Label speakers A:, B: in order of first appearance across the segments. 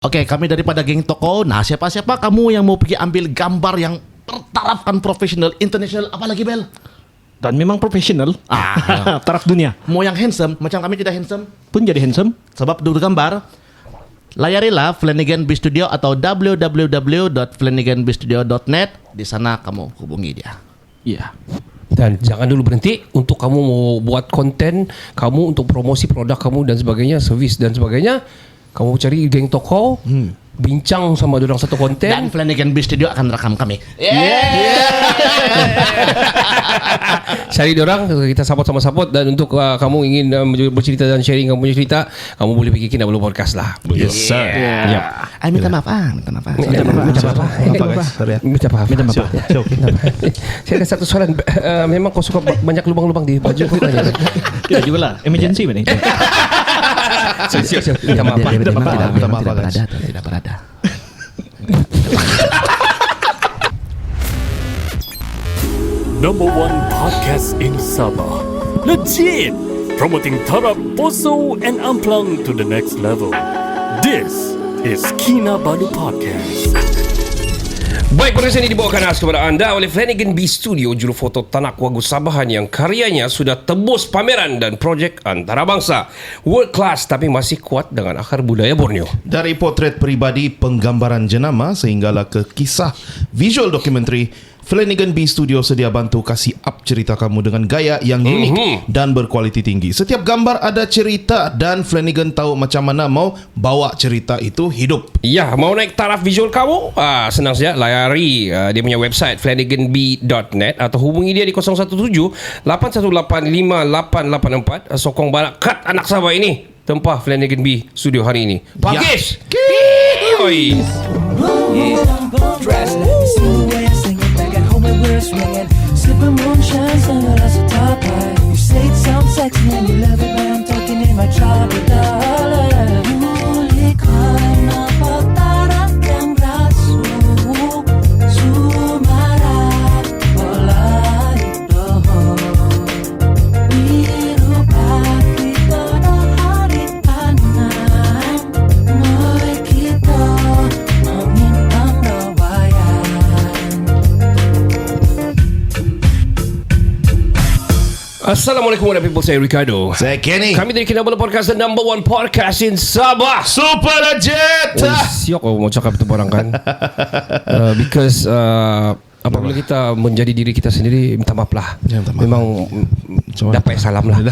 A: Oke, kami daripada geng toko. Nah, siapa-siapa kamu yang mau pergi ambil gambar yang tertarafkan profesional, international, apalagi Bel?
B: Dan memang profesional. Taraf dunia.
A: Mau yang handsome, macam kami tidak handsome
B: Pun jadi handsome.
A: sebab dulu gambar. Layarilah Flanagan B Studio atau www.flanaganbstudio.net. Di sana kamu hubungi dia.
B: Iya.
C: Dan jangan dulu berhenti untuk kamu mau buat konten, kamu untuk promosi produk kamu dan sebagainya, servis dan sebagainya. Kamu cari geng toko, bincang sama orang satu konten.
A: Dan Flanagan B Studio akan rekam kami.
C: Cari orang, kita support dan untuk kamu ingin bercerita dan sharing kamu punya cerita, kamu boleh pergi Kinabalu Podcast lah.
B: Yes, sir.
C: Yep.
A: Minta maaf. Minta maaf.
C: Saya ada satu soalan. Memang kau suka banyak lubang-lubang di baju kau kan?
B: Tidak juga lah. Emergency mana itu?
C: Siap. Minta maaf.
A: Tidak berada.
D: Number one podcast in Sabah. Legit! Promoting Tarap, Poso and Amplang to the next level. This is Kinabalu Podcast.
C: Baik, podcast ini dibawakan khas kepada anda oleh Flanagan B Studio, juru foto Tanak Wagu Sabahan yang karyanya sudah tembus pameran dan projek antarabangsa. World class tapi masih kuat dengan akar budaya Borneo.
E: Dari potret peribadi, penggambaran jenama sehinggalah ke kisah visual documentary, Flanagan B Studio sedia bantu kasih up cerita kamu dengan gaya yang unik dan berkualiti tinggi. Setiap gambar ada cerita dan Flanagan tahu macam mana mau bawa cerita itu hidup.
C: Ya, mau naik taraf visual kamu? Senang saja, layari dia punya website flanaganb.net atau hubungi dia di 017-818-5884. Sokong balak kat anak Sabah ini. Tempah Flanagan B Studio hari ini. Pakis! Oi!
F: Swinging, sipping moonshine, sunglasses a top high. You say it sounds sexy and you love it, but I'm talking in my tropical. Muli ka na pagtarap ng braso, sumarap wala ito. Biro bakit ito na haritanan, mo'y kita mangintang rawayan.
C: Assalamualaikum warahmatullahi wabarakatuh. Saya Ricardo.
E: Saya Kenny.
C: Kami dari Kinabalu Podcast, the number one podcast in Sabah.
E: Super legit.
C: Siok mau cakap itu orang kan. Because apabila kita menjadi diri kita sendiri, minta maaf lah.
E: Ya, minta maaf.
C: Memang dapat salam lah.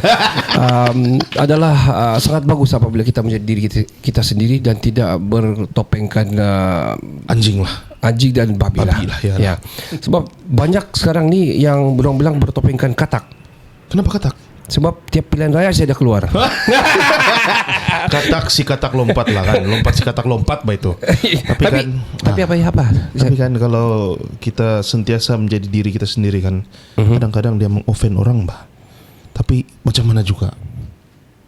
C: Adalah sangat bagus apabila kita menjadi diri kita sendiri dan tidak bertopengkan
E: Anjing lah.
C: anjing dan babi lah. Ya. Sebab banyak sekarang ni yang bilang bertopengkan katak.
E: Kenapa katak?
C: Sebab tiap pilihan raya saya dah keluar.
E: Katak si katak lompat lah kan. Lompat si katak lompat bah itu.
C: Tapi apa?
E: Tapi kan kalau kita sentiasa menjadi diri kita sendiri kan, kadang-kadang dia mengoffend orang bah. Tapi macam mana juga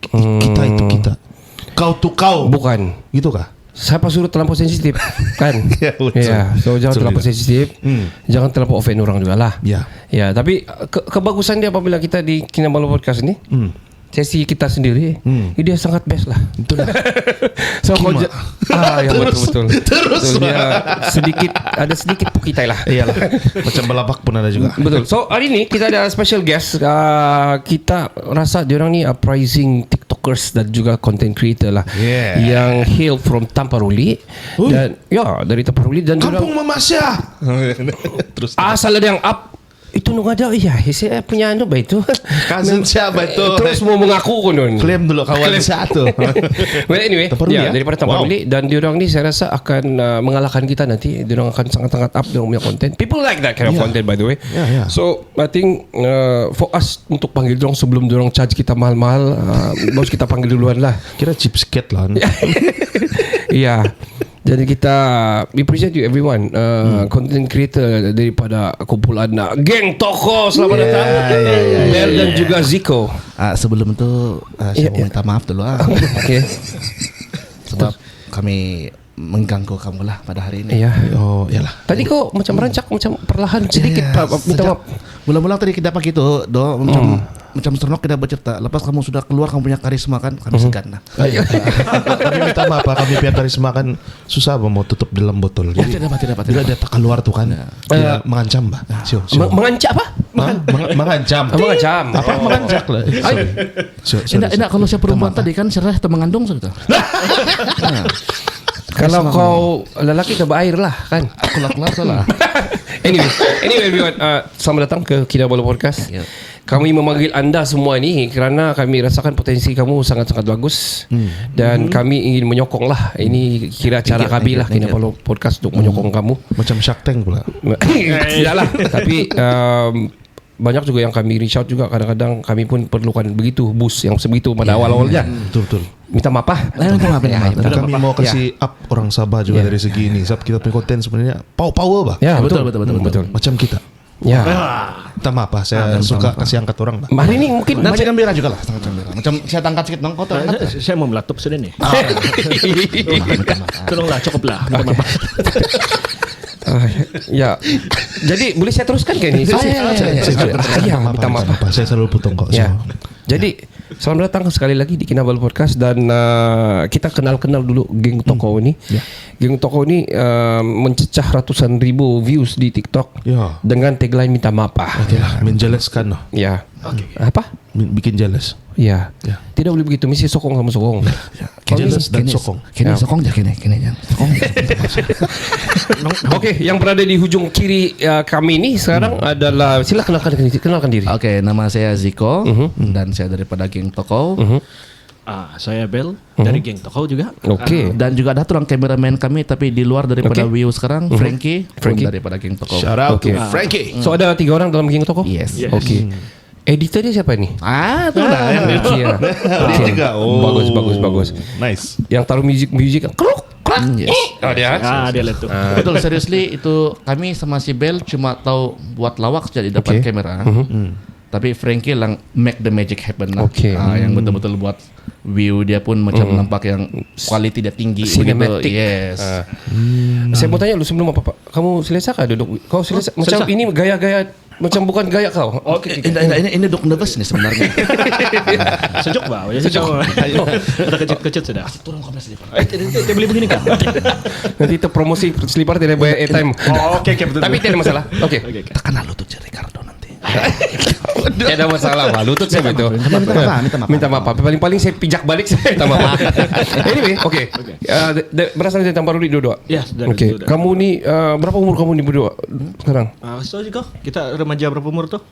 E: kita itu kita, kau tuh kau,
C: Bukan.
E: gitu kah?
C: Siapa suruh terlampau sensitif kan?
E: Ya, betul.
C: Ya, so jangan
E: Betul
C: terlampau
E: juga.
C: sensitif. Jangan terlampau offend orang juga lah.
E: Ya.
C: Ya, tapi kebagusan dia apabila kita di Kinabalu Podcast ini, sesi kita sendiri, dia sangat best lah.
E: Betul lah.
C: So
E: Kima.
C: ya betul.
E: Terus.
C: Betul, dia ada sedikit pukitai lah.
E: Iyalah. Macam balapak pun ada juga.
C: Betul. So hari ini kita ada special guest. Kita rasa diorang ni uprising TikTokers dan juga content creator lah.
E: Yeah.
C: Yang hail from Tamparuli. Dan dari Tamparuli dan
E: Kampung
C: diorang
E: Mama Syah. Terus
C: asal ada yang up itu nung ada saya punya anu ba itu.
E: cousin siapa itu?
C: Terus mau mengaku konon.
E: Klaim dulu kawan satu.
C: Well anyway,
E: Tamparuli, ya?
C: daripada Tamparuli dan diorang ni saya rasa akan mengalahkan kita nanti. Diorang akan sangat-sangat up diorang punya content. People like that kind of content by the way.
E: Yeah.
C: So I think for us untuk panggil diorang sebelum diorang charge kita mahal-mahal, harus kita panggil duluan lah.
E: Kira chipskate lah.
C: Iya. Jadi kita we present you everyone content creator daripada kumpulan geng toko. Selamat datang Bel dan juga Zico.
A: Sebelum itu saya mau minta maaf dulu.
C: Okay.
A: Sebab kami mengganggu kamu lah pada hari ini.
C: Iya.
E: Oh, iyalah.
C: Tadi kok macam rancak macam perlahan sedikit minta maaf.
A: Mula-mula tadi kita pakai itu macam macam Sernok kita bercerita, lepas kamu sudah keluar kamu punya karisma kan, kami segan lah.
E: Kami minta maaf Pak, kami pihak karisma kan susah Pak mau tutup dalam botol.
A: Ya, tidak apa.
E: Bila dia tak keluar tuh kan, dia mengancam Pak. Sio.
C: Mengancam apa?
E: Mengancam.
C: Mengancam.
E: Apa mengancam lah?
A: Enggak kalau saya perempuan tadi kan serah atau mengandung sudah.
C: Kalau kau lelaki ke air lah kan.
A: Aku keluar salah.
C: Anyway everyone, selamat datang ke Kinabalu Podcast. Kami memanggil anda semua ni kerana kami rasakan potensi kamu sangat-sangat bagus dan kami ingin menyokong lah. Ini kira cara kami lah Kinabalu Podcast untuk menyokong kamu.
E: Macam Shark Tank pula.
C: Tidaklah. Tapi banyak juga yang kami reach out juga. Kadang-kadang kami pun perlukan begitu boost yang sebegitu pada awal-awalnya.
E: Betul.
C: Minta maaf lah.
A: Minta maaf ya.
E: Kami mau kasih up orang Sabah juga dari segi ini. Sebab kita punya konten sebenarnya power Pak.
C: Ya betul.
E: Macam kita.
C: Ya.
E: Minta maaf Pak, saya suka kasih angkat orang Pak.
C: Hari ini mungkin
A: Dan saya gembira juga lah, sangat gembira. Macam saya tangkat sikit dong, kau tangkat.
B: Saya mau melatup sudah nih. Tolonglah, cukup lah. Minta maaf.
C: Ya. Jadi boleh saya teruskan ke ini? Saya minta maaf.
E: Saya selalu potong kok.
C: Ya. Jadi selamat datang sekali lagi di Kinabalu Podcast dan kita kenal-kenal dulu geng Toko ini. Geng Toko ini mencecah ratusan ribu views di TikTok dengan tagline minta maaf.
E: Menjelaskan noh.
C: Ya. Apa?
E: Bikin jelas.
C: Ya. Tidak boleh begitu. Mesti sokong sama sokong.
E: Jelas dan sokong.
A: Kini sokong je kini jangan. Sokong.
C: Oke, yang berada di hujung kiri kami ini sekarang adalah sila kenalkan diri.
A: Oke, nama saya Ziko dan saya daripada geng Toko.
B: Saya Bel dari geng Toko juga.
C: Oke.
A: Dan juga ada tulang kameramen kami tapi di luar daripada
C: Oke.
A: View sekarang, Frankie daripada geng Toko.
E: Shout out
C: Oke.
E: to Frankie.
C: So ada 3 orang dalam geng Toko?
A: Yes.
C: Oke. Editornya siapa nih?
A: Itu lah.
C: Dia
E: juga.
C: Bagus.
E: Nice.
C: Yang taruh music kruk.
A: Yes.
C: Dia.
B: Dia lihat tuh.
A: Betul, seriously itu kami sama si Bel cuma tahu buat lawak saja di depan kamera. Tapi Frankie lang make the magic happen lah.
C: Oke.
A: Yang betul-betul buat view dia pun macam nampak yang quality dia tinggi
C: Cinematic.
A: begitu. Yes.
C: Saya mau tanya lu sebelum apa Pak? Kamu selesa kah duduk? Kau selesa? Macam ini gaya-gaya macam bukan gaya kau.
A: Ini dok nervous nih sebenarnya.
B: Sejuk Pak. Sejuk. Ada kecil sudah.
A: Turun kamera sedikit.
B: Dia beli begini kan?
C: Nanti itu promosi selipar tidak bayar airtime.
B: Oke, betul.
C: Tapi tidak ada masalah. Oke.
A: Tekan lutut je Ricardo nanti.
C: Tidak ada masalah Pak. Lutut saya itu. Minta maaf. Paling-paling saya pijak balik saya minta maaf. Anyway, oke. Berasal dari Tamparuri dua-dua.
B: Ya, dari
C: Oke.
B: dua-dua.
C: Kamu ni berapa umur kamu ni berdua sekarang?
B: So Ziko, kita remaja berapa umur tuh?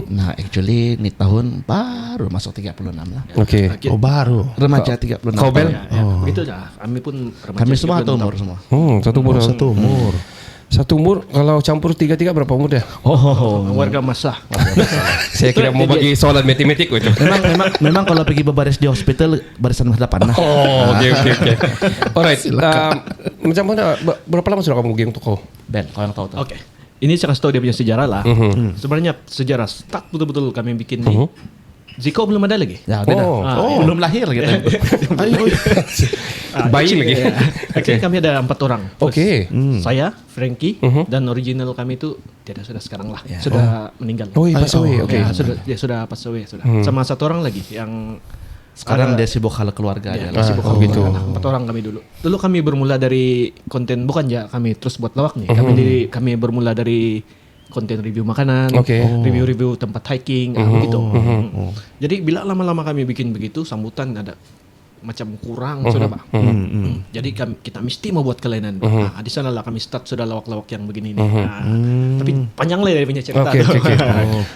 A: Nah, actually ini tahun baru masuk 36 lah.
C: Oke.
E: Oh baru.
A: Remaja 36.
C: Kau Bel?
B: Begitu dah. Kami pun remaja.
A: Kami semua
B: 36
A: atau umur semua.
C: Satu umur.
E: Satu umur.
C: Satu umur kalau campur 3 berapa umur dia?
B: Warga masa.
C: Saya kira mau bagi soalan matematik itu.
A: Memang kalau pergi berbaris di hospital barisan depan lah.
C: Oh, oke. Alright. Macam mana? Berapa lama sudah kamu geng Toko?
A: Ben, kau yang tahu tuh.
B: Oke. Ini saya kasih tahu dia punya sejarah lah. Sebenarnya sejarah start betul-betul kami bikin nih. Ziko belum ada lagi.
A: Ya, beda. Belum lahir gitu.
C: Bayi lagi.
B: Oke, kami ada 4 orang.
C: Oke.
B: Saya, Frankie, dan original kami itu sudah sekarang lah. Sudah meninggal.
C: Oh, iya, pass away. Oke.
B: Ya, sudah pass away sudah. Sama 1 orang lagi yang
A: Sekarang dia sibuk hal keluarga aja.
B: sibuk gitu. 4 orang kami dulu. Dulu kami bermula dari konten bukan ya kami terus buat lawak nih. Kami bermula dari konten review makanan, review tempat hiking, begitu. Jadi bila lama-lama kami bikin begitu, sambutan ada macam kurang sudah Pak. Jadi kita mesti mau buat kelainan. Di sana lah kami start sudah lawak-lawak yang begini nih. Tapi panjang lah dari punya cerita.
C: Oke.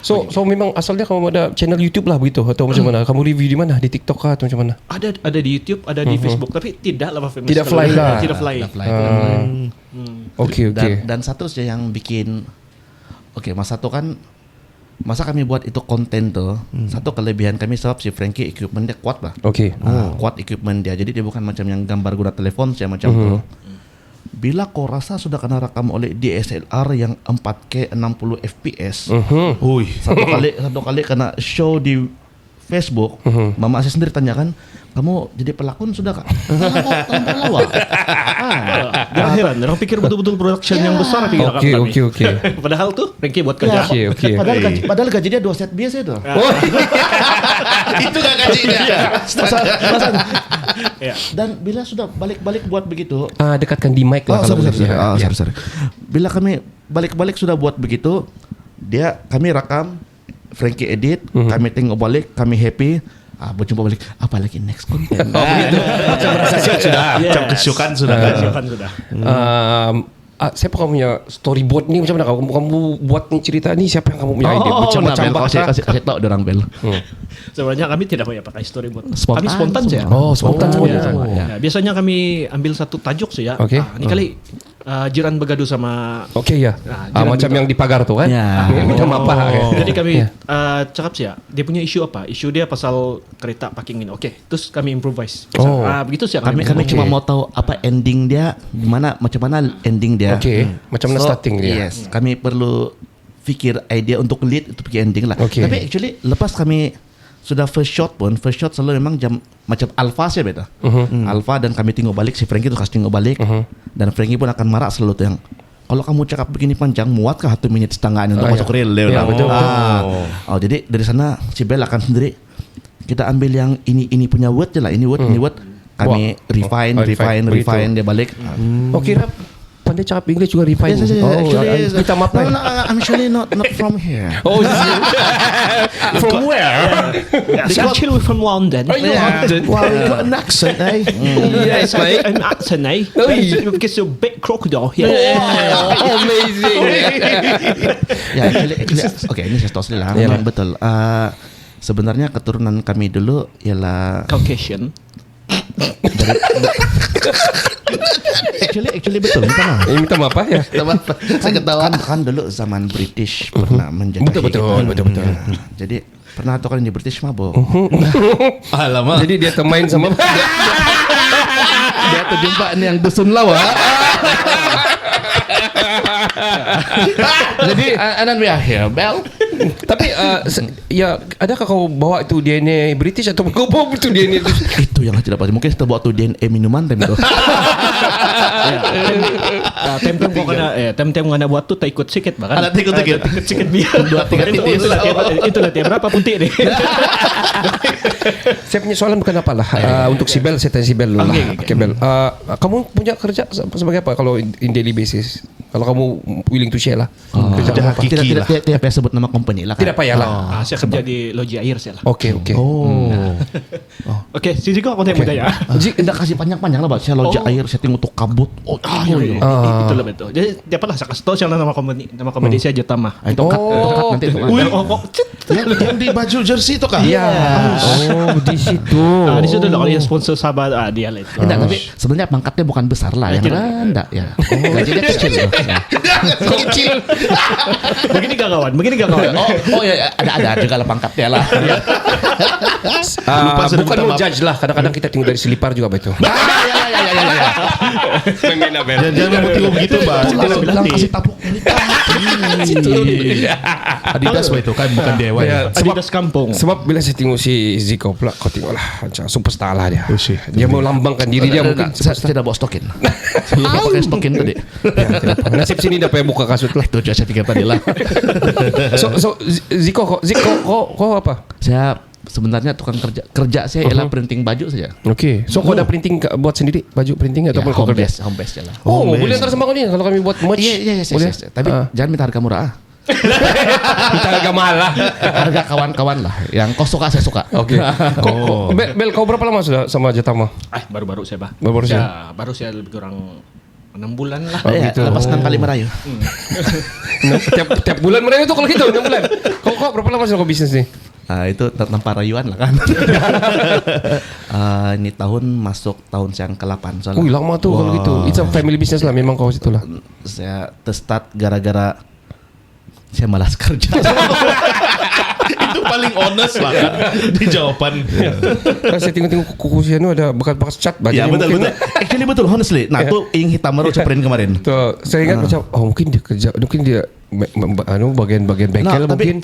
C: So memang asalnya kamu ada channel YouTube lah begitu atau macam mana? Kamu review di mana? Di TikTok kah atau macam mana?
B: Ada di YouTube, ada di Facebook, tapi tidak lah famous.
C: Tidak fly lah.
B: Tidak fly.
C: Oke.
A: Dan satu saja yang bikin masa kami buat itu konten tuh, satu kelebihan kami sebab si Frankie equipment dia kuat lah.
C: Oke.
A: Kuat equipment dia, jadi dia bukan macam yang gambar guna telepon saya macam tuh. Bila kau rasa sudah kena rekam oleh DSLR yang 4K 60 fps, satu kali kena show di Facebook, mama saya sendiri tanyakan, kamu jadi pelakon sudah kak? Tahun lawak.
B: Jangan heran, orang pikir betul-betul production yang besar pikir
C: Oke.
B: Padahal tuh Frankie buat kerja.
C: Oke.
A: Padahal gajinya 2 set biasa itu.
E: Itu gak gajinya.
B: Ya.
A: Dan bila sudah balik-balik buat begitu,
C: Dekatkan di mic lah kalau boleh.
A: sorry. Bila kami balik-balik sudah buat begitu, kami rekam, Frankie edit, kami tengok balik, kami happy. Berjumpa balik. Apalagi next content.
C: Begitu. Macam merasa siap sudah.
E: Macam kesyukan sudah kan.
B: Sudah.
C: Siapa kamu punya storyboard ni macam mana kamu buat ni cerita ni, siapa yang kamu punya ide macam-macam bahasa?
A: Kasih tahu orang Bel.
B: Sebenarnya kami tidak banyak pakai storyboard.
A: Spontan.
B: Kami spontan saja.
C: Spontan semuanya.
B: Ya, biasanya kami ambil satu tajuk saja.
C: Oke.
B: Ini kali jiran bergaduh sama.
C: Okey ya.
B: Jiran
C: Macam
B: minta-
C: yang di pagar tu kan.
A: Ya.
C: Macam apa?
B: Jadi kami cakap sih ya, dia punya isu apa? Isu dia pasal kereta parking ini. Oke, terus kami improvise. Begitu sih.
A: Kami cuma mau tahu apa ending dia, macam mana ending dia.
C: Okey. Macam mana starting dia.
A: Yes, kami perlu fikir idea untuk lead, untuk fikir ending lah.
C: Okey.
A: Tapi actually lepas kami sudah first shot selalu memang macam alpha sih beta. Alpha, dan kami tengok balik, si Frankie tu kasih tengok balik, dan Frankie pun akan marah selalu tuh yang, kalau kamu cakap begini panjang, muatkah 1 menit setengah ini untuk masuk reel?
C: Ya, betul.
A: Jadi dari sana si Bel akan sendiri, kita ambil yang ini punya word je lah, ini word. Kami refine dia balik.
C: Kira pandai cakap English juga refine. Minta maaf lah.
A: No, I'm actually not from here.
C: From where?
B: Actually we're from London.
C: London.
A: Wow, you got an accent, eh?
C: Yes, mate.
B: An accent, eh? Because you're a big crocodile here.
C: Amazing.
A: Ya, okay, ini saya tahu sendiri lah. Memang betul. Sebenarnya keturunan kami dulu ialah
B: Caucasian.
A: actually betul.
C: Minta maaf ya.
A: Saya ketahuan kan dulu zaman British pernah menjajah.
C: Betul.
A: Jadi pernah tahu kan di British mabuk.
E: Alamak.
C: Jadi dia termain sama
A: Dia terjumpa ni yang dusun lawa. Jadi and then we are here, Bel.
C: Tapi ya, adakah kau bawa itu DNA British atau kau bawa itu DNA
A: Itu yang tidak pasti. Mungkin kita bawa tu DNA minuman time itu.
B: Tem-tem kau kena buat tu tak ikut sikit bahkan.
E: Ada tikut-tikut.
B: Sikit biar
A: 2-3 titik.
B: Itulah tem berapa puntik ni.
C: Saya punya soalan bukan apalah. Untuk si Bel, saya tanya si Bel dulu lah. Okay, Bel. Kamu punya kerja sebagai apa kalau in daily basis? Kalau kamu willing to share lah. Kerja
E: Kerja
C: apa?
E: hakiki lah.
A: Tidak payah sebut nama company lah.
C: Tidak payah lah.
B: Saya kerja di loji air saya lah.
C: Okey.
B: Oke, si Ziko aku tanya ya.
A: Tidak kasih panjang-panjang lah, Pak. Saya lojak air, saya tengok tu kabut.
B: Itulah betul. Jadi dia lah saya kasih tahu siapa nama company saya Jetama.
A: Itu cut nanti itu.
E: Yang di baju jersey itu kah?
C: Ya. Di situ.
B: Di situ lah kalau yang sponsor sahabat dia lah itu.
A: Tidak, tapi sebenarnya pangkatnya bukan besar lah, yang rendah ya. Gajinya kecil.
C: Kecil.
B: Begini gak kawan?
A: Oh ya, ada juga lah pangkatnya lah.
C: Bukan mau judge lah. Kadang-kadang kita tengok dari selipar juga betul.
E: Jangan bertiup begitu, Bang.
A: Bilang kasih tabuk.
E: Adidas itu kan bukan DIY.
B: Adidas kampung.
C: Sebab bila saya tengok si Ziko pula, kau tengoklah macam superstar lah dia.
E: Oh, shit.
C: Dia mau lambangkan diri dia bukan.
A: Saya tidak bawa stokin. Saya lupa pakai stokin tadi.
C: Nasib sini dah payah buka kasut lah.
A: Itu saya pikir tadi lah.
C: So Ziko kau apa?
A: Saya sebenarnya tukang kerja saya ialah printing baju saja.
C: Okey. So kau dah printing buat sendiri baju printing ataupun kau kerja?
A: Home base je lah.
C: Boleh antar sama kau ni kalau kami buat merch.
A: Yes.
C: Boleh.
A: Tapi jangan minta harga murah.
C: Kita harga mahal lah.
A: Harga kawan-kawan lah. Yang kau suka saya suka.
C: Okey. Bel kau berapa lama sudah sama Jetama?
B: Baru-baru saya bah.
C: Baru-baru
B: ya, baru saya lebih kurang 6 bulan lah.
A: Lepas 6 kali merayu.
C: Tiap bulan merayu tu kalau gitu 6 bulan. Kau berapa lama sudah kau bisnes ni?
A: Itu tanpa rayuan lah kan. Ini tahun masuk tahun yang ke-8 soalnya.
C: Lama tu kalau gitu. It's a family business lah memang kau situ lah.
A: Saya start gara-gara saya malas kerja.
E: Itu paling honest lah kan di jawaban.
C: Saya tengok kuku Sian tu ada bekas-bekas cat baju.
E: Ya betul.
A: Actually betul honestly. Nah tu ing hitam baru saya print kemarin.
C: Tuh, saya ingat macam mungkin dia kerja, mungkin dia bagian-bagian bengkel mungkin.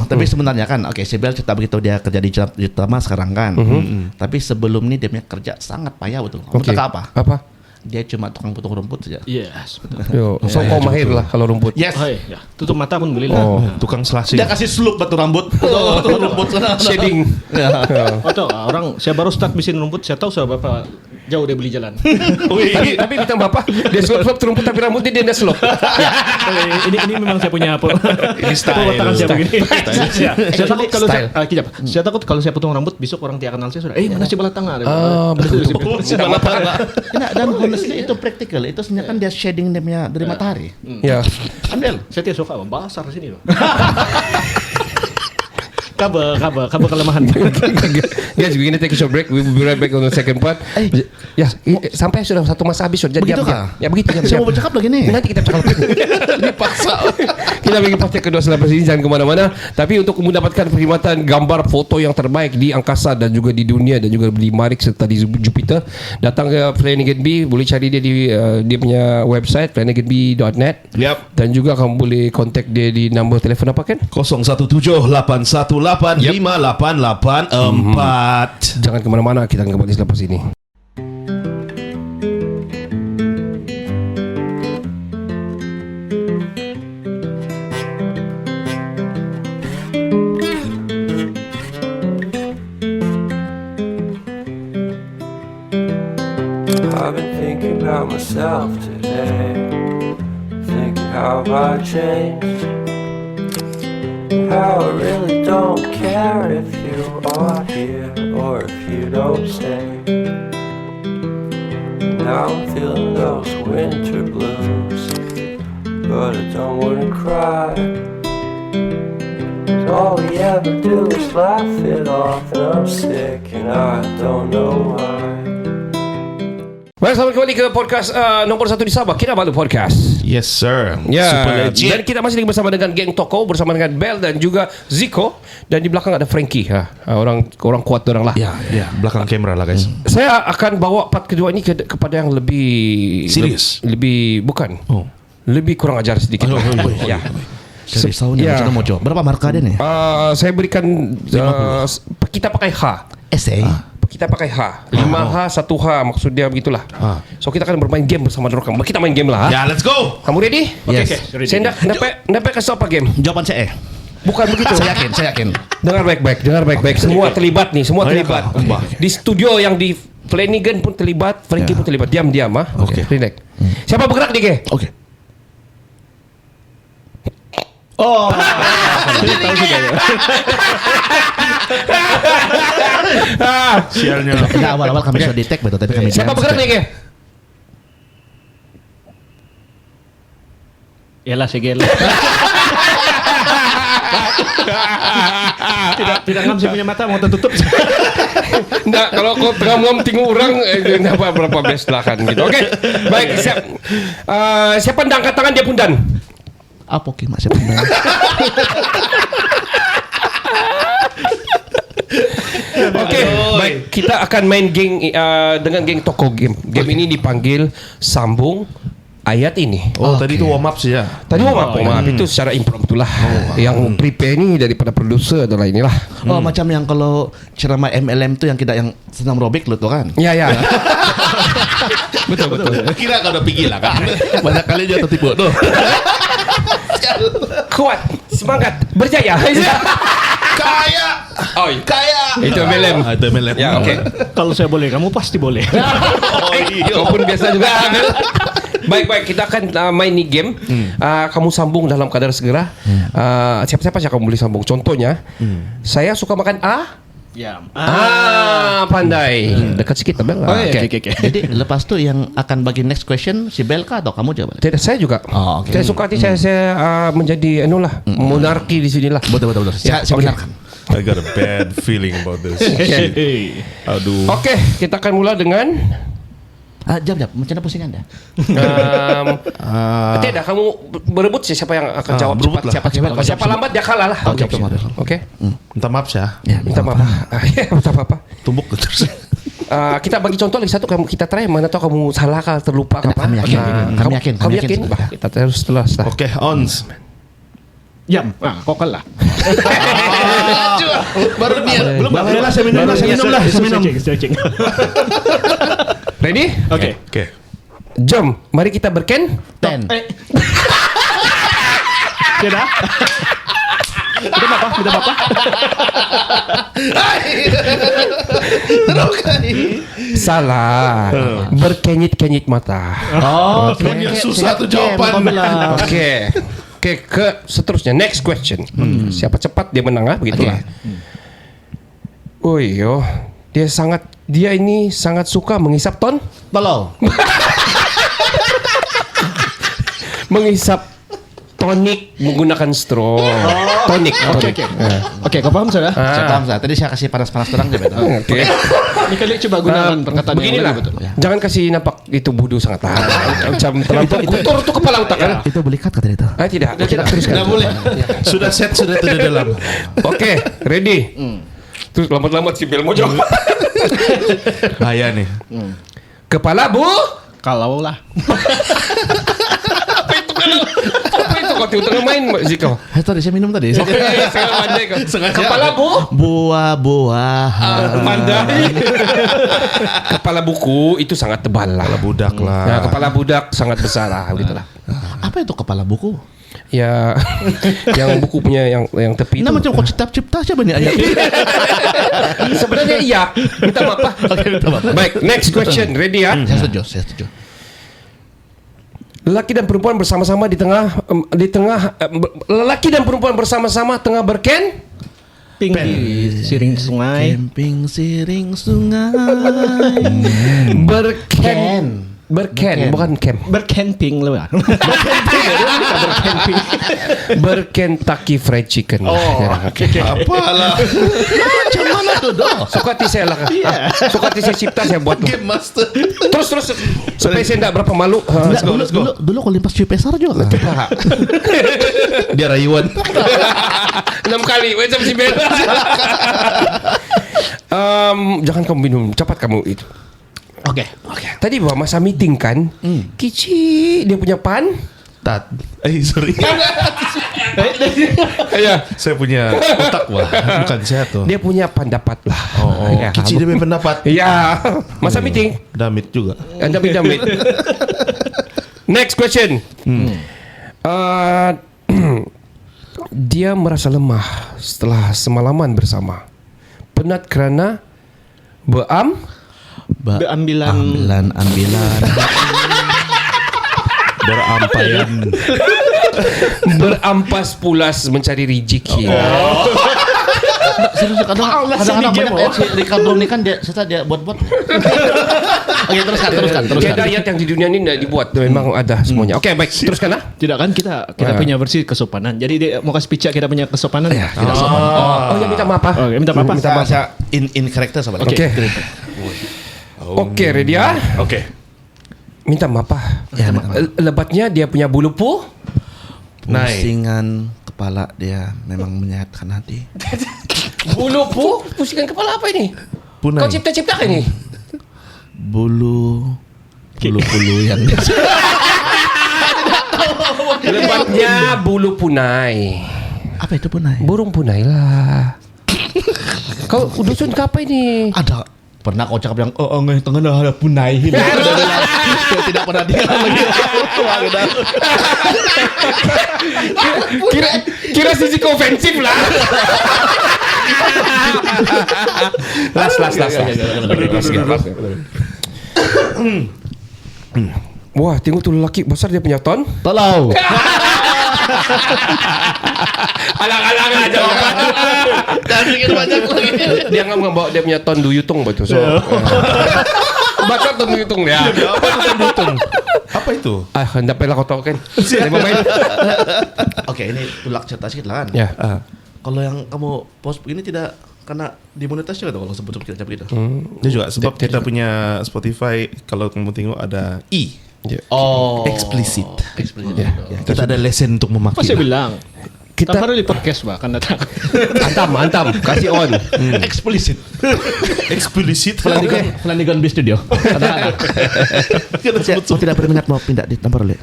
A: Tapi sebenarnya kan, si Bel cerita begitu dia kerja di Jutama sekarang kan. Tapi sebelum ini dia punya kerja sangat payah betul. Kamu tahu apa?
C: Apa?
A: Dia cuma tukang potong rumput saja.
B: Yes, betul.
C: Yo, so kau mahir lah kalau rumput.
A: Yes.
B: Oh, ya. Tutup mata pun boleh lah.
E: Tukang selasih.
A: Dia kasih seluk batu rambut. Potong rumput sana.
C: Shading.
B: Oh, tahu, orang saya baru start mesin rumput, saya tahu saya berapa jauh dia beli jalan.
C: tapi bintang bapak dia slop rumput tapi rambutnya dia nggak slop.
B: ini memang saya punya apa?
E: Ini style.
B: Tangan saya begini. Saya takut kalau
A: Style.
B: saya takut kalau saya potong rambut besok orang tidak kenal saya sudah. Mana si bola tengah?
C: Betul.
A: Dan honestly itu practical. Itu sebenarnya kan dia shading dia punya dari matahari.
C: Ya.
B: Ambil. Saya tidak suka basar sini loh. Cover kelemahan.
C: Guys, we're gonna take a short break. We will be right back on the second part. Ya, sampai sudah satu masa habis sudah.
A: Begitu
C: diam.
A: kah?
C: Ya begitu.
A: Saya mau bercakap lagi nih.
C: Nanti kita cakap. Ini paksa. Kita bagi part kedua selepas ini, jangan kemana-mana. Tapi untuk mendapatkan perkhidmatan gambar foto yang terbaik di angkasa dan juga di dunia dan juga di Marikh serta di Jupiter, datang ke Flanagan B. Boleh cari dia di dia punya website flanaganb.net.
E: Yap.
C: Dan juga kamu boleh kontak dia di nombor telefon apa kan?
E: 0178185884.
C: Jangan kemana-mana, kita akan kembali selepas ini.
G: I've been thinking about myself today, thinking how I changed, how I really don't care if you are here or if you don't stay. Now I'm feeling those winter blues, but I don't wanna cry. 'Cause all we ever do is laugh it off, and I'm sick and I don't know why.
C: Baik, selamat kembali ke podcast nombor 1 di Sabah, Kinabalu Podcast.
E: Yes sir.
C: Ya,
E: Super legit.
C: dan kita masih lagi bersama dengan geng Toko, bersama dengan Bel dan juga Zico, dan di belakang ada Frankie. Orang kuat orang lah.
E: Ya, belakang kamera lah guys.
C: Saya akan bawa part kedua ini kepada yang lebih
E: Serius?
C: lebih bukan. Lebih kurang ajar sedikit. Ya.
A: Saya risau nih,
C: Ya.
A: macam mau coba. Berapa markah dia nih?
C: Saya berikan kita pakai H.
A: Essay.
C: Kita pakai H 5H 1H maksud dia begitulah. So kita akan bermain game bersama dorang. Kita main game lah.
E: Ya, let's go.
C: Kamu ready?
A: Yes.
B: Ready.
C: Saya nak kasih apa game?
A: Jawaban saya.
C: Bukan begitu.
A: Saya yakin.
C: Dengar baik-baik. Semua terlibat nih, semua terlibat. Di studio yang di Flanagan pun terlibat, Frankie pun terlibat. Diam ah.
E: Okey.
C: Relax. Siapa bergerak nih, Ge?
A: Oke.
B: Saya tahu sudah ya.
E: Sialnya.
A: Ya awal-awal kami sudah detect betul, tapi kami
C: Siapa bergerak nih, Ge?
B: Yalah segel. Tidak ngam saya punya mata mau tertutup.
C: Nggak, kalau kau ngam tengok orang berapa best lah kan gitu. Oke. Baik, siap. Siapa yang angkat tangan dia pun dan.
A: Apa oke Mas? Siapa benar?
C: Oke, baik. Kita akan main geng dengan geng Toko game. Game ini dipanggil Sambung Ayat Ini.
E: Tadi itu warm up saja.
C: Tadi warm up itu secara impromptu lah. Yang prepare ni daripada produser adalah inilah.
A: Macam yang kalau ceramah MLM tu yang kita yang senam robek lu tu kan?
C: Ya. betul.
E: Kira kau udah pikir lah kan. Banyak kali dia tertipu tuh.
C: Kuat, semangat, berjaya.
E: Kaya.
C: Itu MLM.
E: Itu MLM.
C: Ya, oke.
B: Kalau saya boleh, kamu pasti boleh.
C: Kau pun biasa juga. Baik, kita akan main ni game. Kamu sambung dalam kadar segera. Siapa-siapa saja kamu boleh sambung. Contohnya, saya suka makan
B: Ya.
C: Pandai. Dekat sikit Bel.
B: Oke.
A: Jadi lepas tu yang akan bagi next question si Bel kah atau kamu jawab?
C: Tidak, saya juga.
A: Oke.
C: Saya suka hati saya menjadi monarki di sinilah.
A: Betul.
C: Ya,
A: Saya
C: oke.
A: benarkan.
E: I got a bad feeling about this. Aduh.
C: Oke, kita akan mula dengan
A: Jam. Macam mana pusing anda?
C: tidak, kamu berebut siapa yang akan jawab
E: berebut
C: cepat.
E: lah.
C: Siapa lambat dia kalah lah.
A: Oke.
C: Oke.
E: Minta maaf ya.
C: Minta maaf. Minta apa?
E: Tumbuk terus.
C: Kita bagi contoh lagi satu, kamu kita try, mana tahu kamu salah kah, terlupa apa.
A: Kami yakin. Kami yakin.
C: Kami yakin. Bah, kita terus setelah.
E: Oke, ons.
B: Jam. Kau kalah.
E: Baru niat. Belum
A: Lah, saya minum lah.
B: Stretching.
C: Ready?
B: Okay.
E: Okay.
C: Jom, mari kita berken.
A: 10.
B: Tidak. Minta apa?
C: Salah. Berkenyit-kenyit mata.
E: Sebenarnya susah tuh jawaban.
C: Oke, ke seterusnya. Next question. Siapa cepat dia menang, begitulah. Oh iya, dia ini sangat suka menghisap
A: Tolong.
C: menghisap tonik menggunakan straw. Tonik.
B: Oke, kau paham sudah?
A: Saya paham, Sa. Tadi saya kasih panas-panas terang aja, beda.
C: Oke.
B: Ini kali coba gunakan perkataan yang
C: Beginilah.
B: lebih betul.
C: Jangan kasih nampak itu bodoh sangat. Macam terlampau kotor tuh kepala otak kan?
A: Itu belikat kata itu.
C: Tidak. Kita teruskan.
E: Nggak boleh. Sudah set, sudah tidak dalam.
C: Oke, ready. Terus lambat-lambat si Bel mau jawab.
E: Bahaya nih.
C: Kepala bu.
B: Kalau lah.
C: Apa itu kau tengah main Ziko?
A: Tadi saya minum tadi.
C: Saya pandai kau. Kepala bu.
A: Buah-buahan.
C: Pandai. Kepala buku itu sangat tebal lah.
E: Kepala budak lah.
C: Nah, kepala budak sangat besar lah, begitulah.
A: Apa itu kepala buku?
C: Ya, yang buku punya yang tepi itu.
A: Nah, macam kau cipta siapa nih ayat?
C: Sebenarnya iya. Minta maaf Pak.
A: Oke, minta maaf.
C: Baik, next question. Ready ya?
A: Saya setuju.
C: Lelaki dan perempuan bersama-sama lelaki dan perempuan bersama-sama tengah berken.
B: Di siring sungai.
A: Camping siring sungai.
C: Berken, bukan camp.
B: Bercamping lu ya.
C: Berkentucky Fried Chicken.
E: Apalah.
A: Macam mana tuh, doh?
C: Suka hati saya lah. Suka hati saya cipta saya buat tuh.
E: Game master.
C: Terus supaya saya tidak berapa malu.
E: Let's go.
A: Dulu kau limpas cuy pesar juga kan?
E: Dia rayuan.
C: 6 kali macam si Bel. Jangan kamu minum, cepat kamu itu.
B: Oke.
C: Tadi bawa masa meeting kan, Kici dia punya pan.
E: Sorry.
C: Ya,
E: Saya punya otak wah. Bukan saya tuh.
C: dia punya pendapat lah. Ya,
E: Kici dia punya pendapat.
C: ya, masa meeting.
E: Damit juga.
C: Damit. Next question. Dia merasa lemah setelah semalaman bersama. Penat kerana
B: Ambilan.
E: Berampaian.
C: berampas pulas mencari rezeki.
A: Serius kadang-kadang banyak si Ricardo ini kan dia buat-buat. Oke, teruskan.
C: Tiada ayat yang di dunia ini tidak dibuat, memang ada semuanya. Oke, baik, teruskan lah.
B: Tidak kan kita punya versi kesopanan. Jadi dia mau kasih picak kita punya kesopanan.
A: Tidak sopan.
C: Oh, ya minta maaf.
B: Oke, minta maaf.
A: Kita bahasa in character sahabat.
C: Oke. Oke, ready ya?
E: Oke.
C: Minta maaf.
A: Ya, minta maaf.
C: Lebatnya dia punya bulu
A: Pusingan kepala dia memang menyayatkan hati.
C: Bulu pusingan kepala apa ini?
E: Punai.
C: Kau cipta-ciptakan ini?
A: Bulu yang
C: Lebatnya bulu punai.
A: apa itu punai?
C: Burung punai lah. Kau dusun ke apa ini?
A: Ada pernah kau cakap yang nggak tengah ada punai ini. Tidak pernah dia lagi.
C: Kira sisi ofensif lah. Las. Wah, tengok tuh lelaki besar dia punya ton.
A: Tolong.
C: Alang-alang aja.
A: Jangan pikir banyak lagi.
C: Dia nggak membawa dia punya ton duyutong betul. So, baca ton duyutong ya.
E: Apa itu?
C: Hendak pernah kau tahu kan? Dia main.
A: Oke, ini tulak cerita sedikit lah kan.
C: Ya.
A: Kalau yang kamu post begini tidak kena dimonetize juga tuh kalau sebut kita begitu.
E: Dia juga sebab kita punya Spotify kalau kamu tengok ada
A: Oh,
E: Explicit.
A: Explicit.
E: Kita ada lesson untuk
B: Apa
E: memakai.
B: saya bilang? Tanpa di podcast bah akan datang.
C: Antam, kasih on.
A: Eksplisit.
E: Eksplisit.
A: Flanagan B Studio. Ada. Oh, tidak berminat mau pindah di tempat oleh.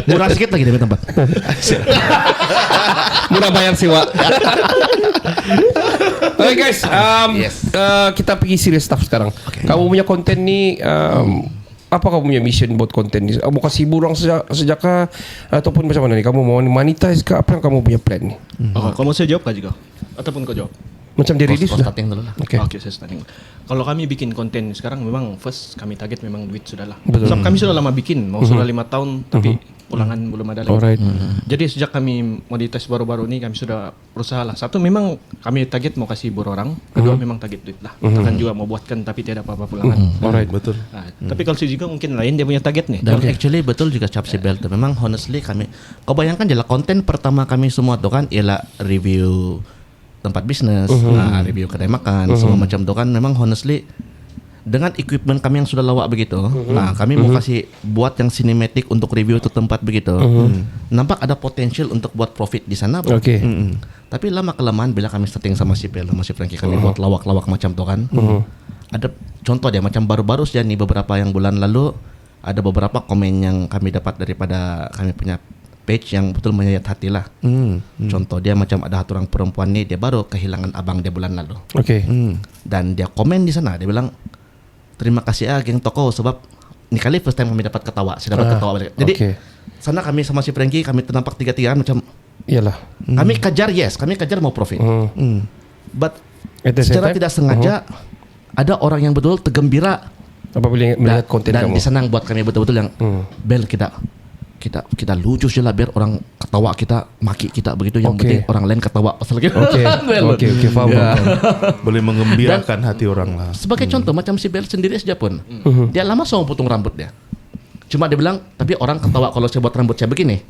A: Murah sedikit lagi demi tempat.
C: Murah bayar sewa. Oke guys, kita pergi serious stuff sekarang. Kamu punya konten ni, apa kamu punya mission buat konten ni? Mau kasih burang sejak kah? Ataupun macam mana ni? Kamu mau monetize ke? Apa yang kamu punya plan ni?
B: Kamu saya jawab kah juga? Ataupun kau jawab?
C: Macam dari ini sudah.
A: Starting dulu lah.
B: Oke, saya starting. Kalau kami bikin konten sekarang memang first kami target memang duit sudah lah.
C: Betul.
B: Sebab kami sudah lama bikin, mau sudah 5 tahun tapi pulangan belum ada lagi.
C: Alright.
B: Jadi sejak kami monetize baru-baru ini kami sudah berusaha lah. Satu memang kami target mau kasih hibur orang, kedua memang target duit lah. Takkan juga mau buatkan tapi tidak apa-apa pulangan.
C: Alright.
E: Betul.
B: Nah, tapi kalau si juga mungkin lain dia punya target nih.
A: Dan actually betul juga Cap si Bel tu. Memang honestly kami, kau bayangkan je lah konten pertama kami semua tu kan ialah review tempat bisnes, review kedai makan, semua macam tu kan. Memang honestly dengan equipment kami yang sudah lawak begitu, nah kami mau kasih buat yang cinematic untuk review tu tempat begitu. Nampak ada potential untuk buat profit di sana.
C: Okey.
A: Tapi lama kelamaan bila kami starting sama si Bel, sama si Frankie kami buat lawak-lawak macam tu kan. Ada contoh dia macam baru-baru saja nih beberapa yang bulan lalu ada beberapa komen yang kami dapat daripada kami punya page yang betul menyayat hati lah. Contoh dia macam ada satu orang perempuan ni dia baru kehilangan abang dia bulan lalu.
C: Okey.
A: Dan dia komen di sana dia bilang terima kasih geng toko sebab ni kali first time kami dapat ketawa. Saya dapat ketawa balik. Jadi sana kami sama si Frankie kami ternampak tiga-tigaan macam
C: iyalah.
A: kami kejar kami kejar mau profit. But
C: At the same
A: secara
C: time,
A: tidak sengaja ada orang yang betul tergembira
C: apabila melihat konten
A: dan
C: kamu.
A: di sana buat kami betul-betul yang Bel kita lucu je lah biar orang ketawa kita maki kita begitu yang penting orang lain ketawa pasal kita.
C: Okey, faham.
E: Boleh mengembirakan hati orang lah.
A: Sebagai contoh macam si Bel sendiri saja pun dia lama sama potong rambut dia. Cuma dia bilang tapi orang ketawa kalau saya buat rambut saya begini.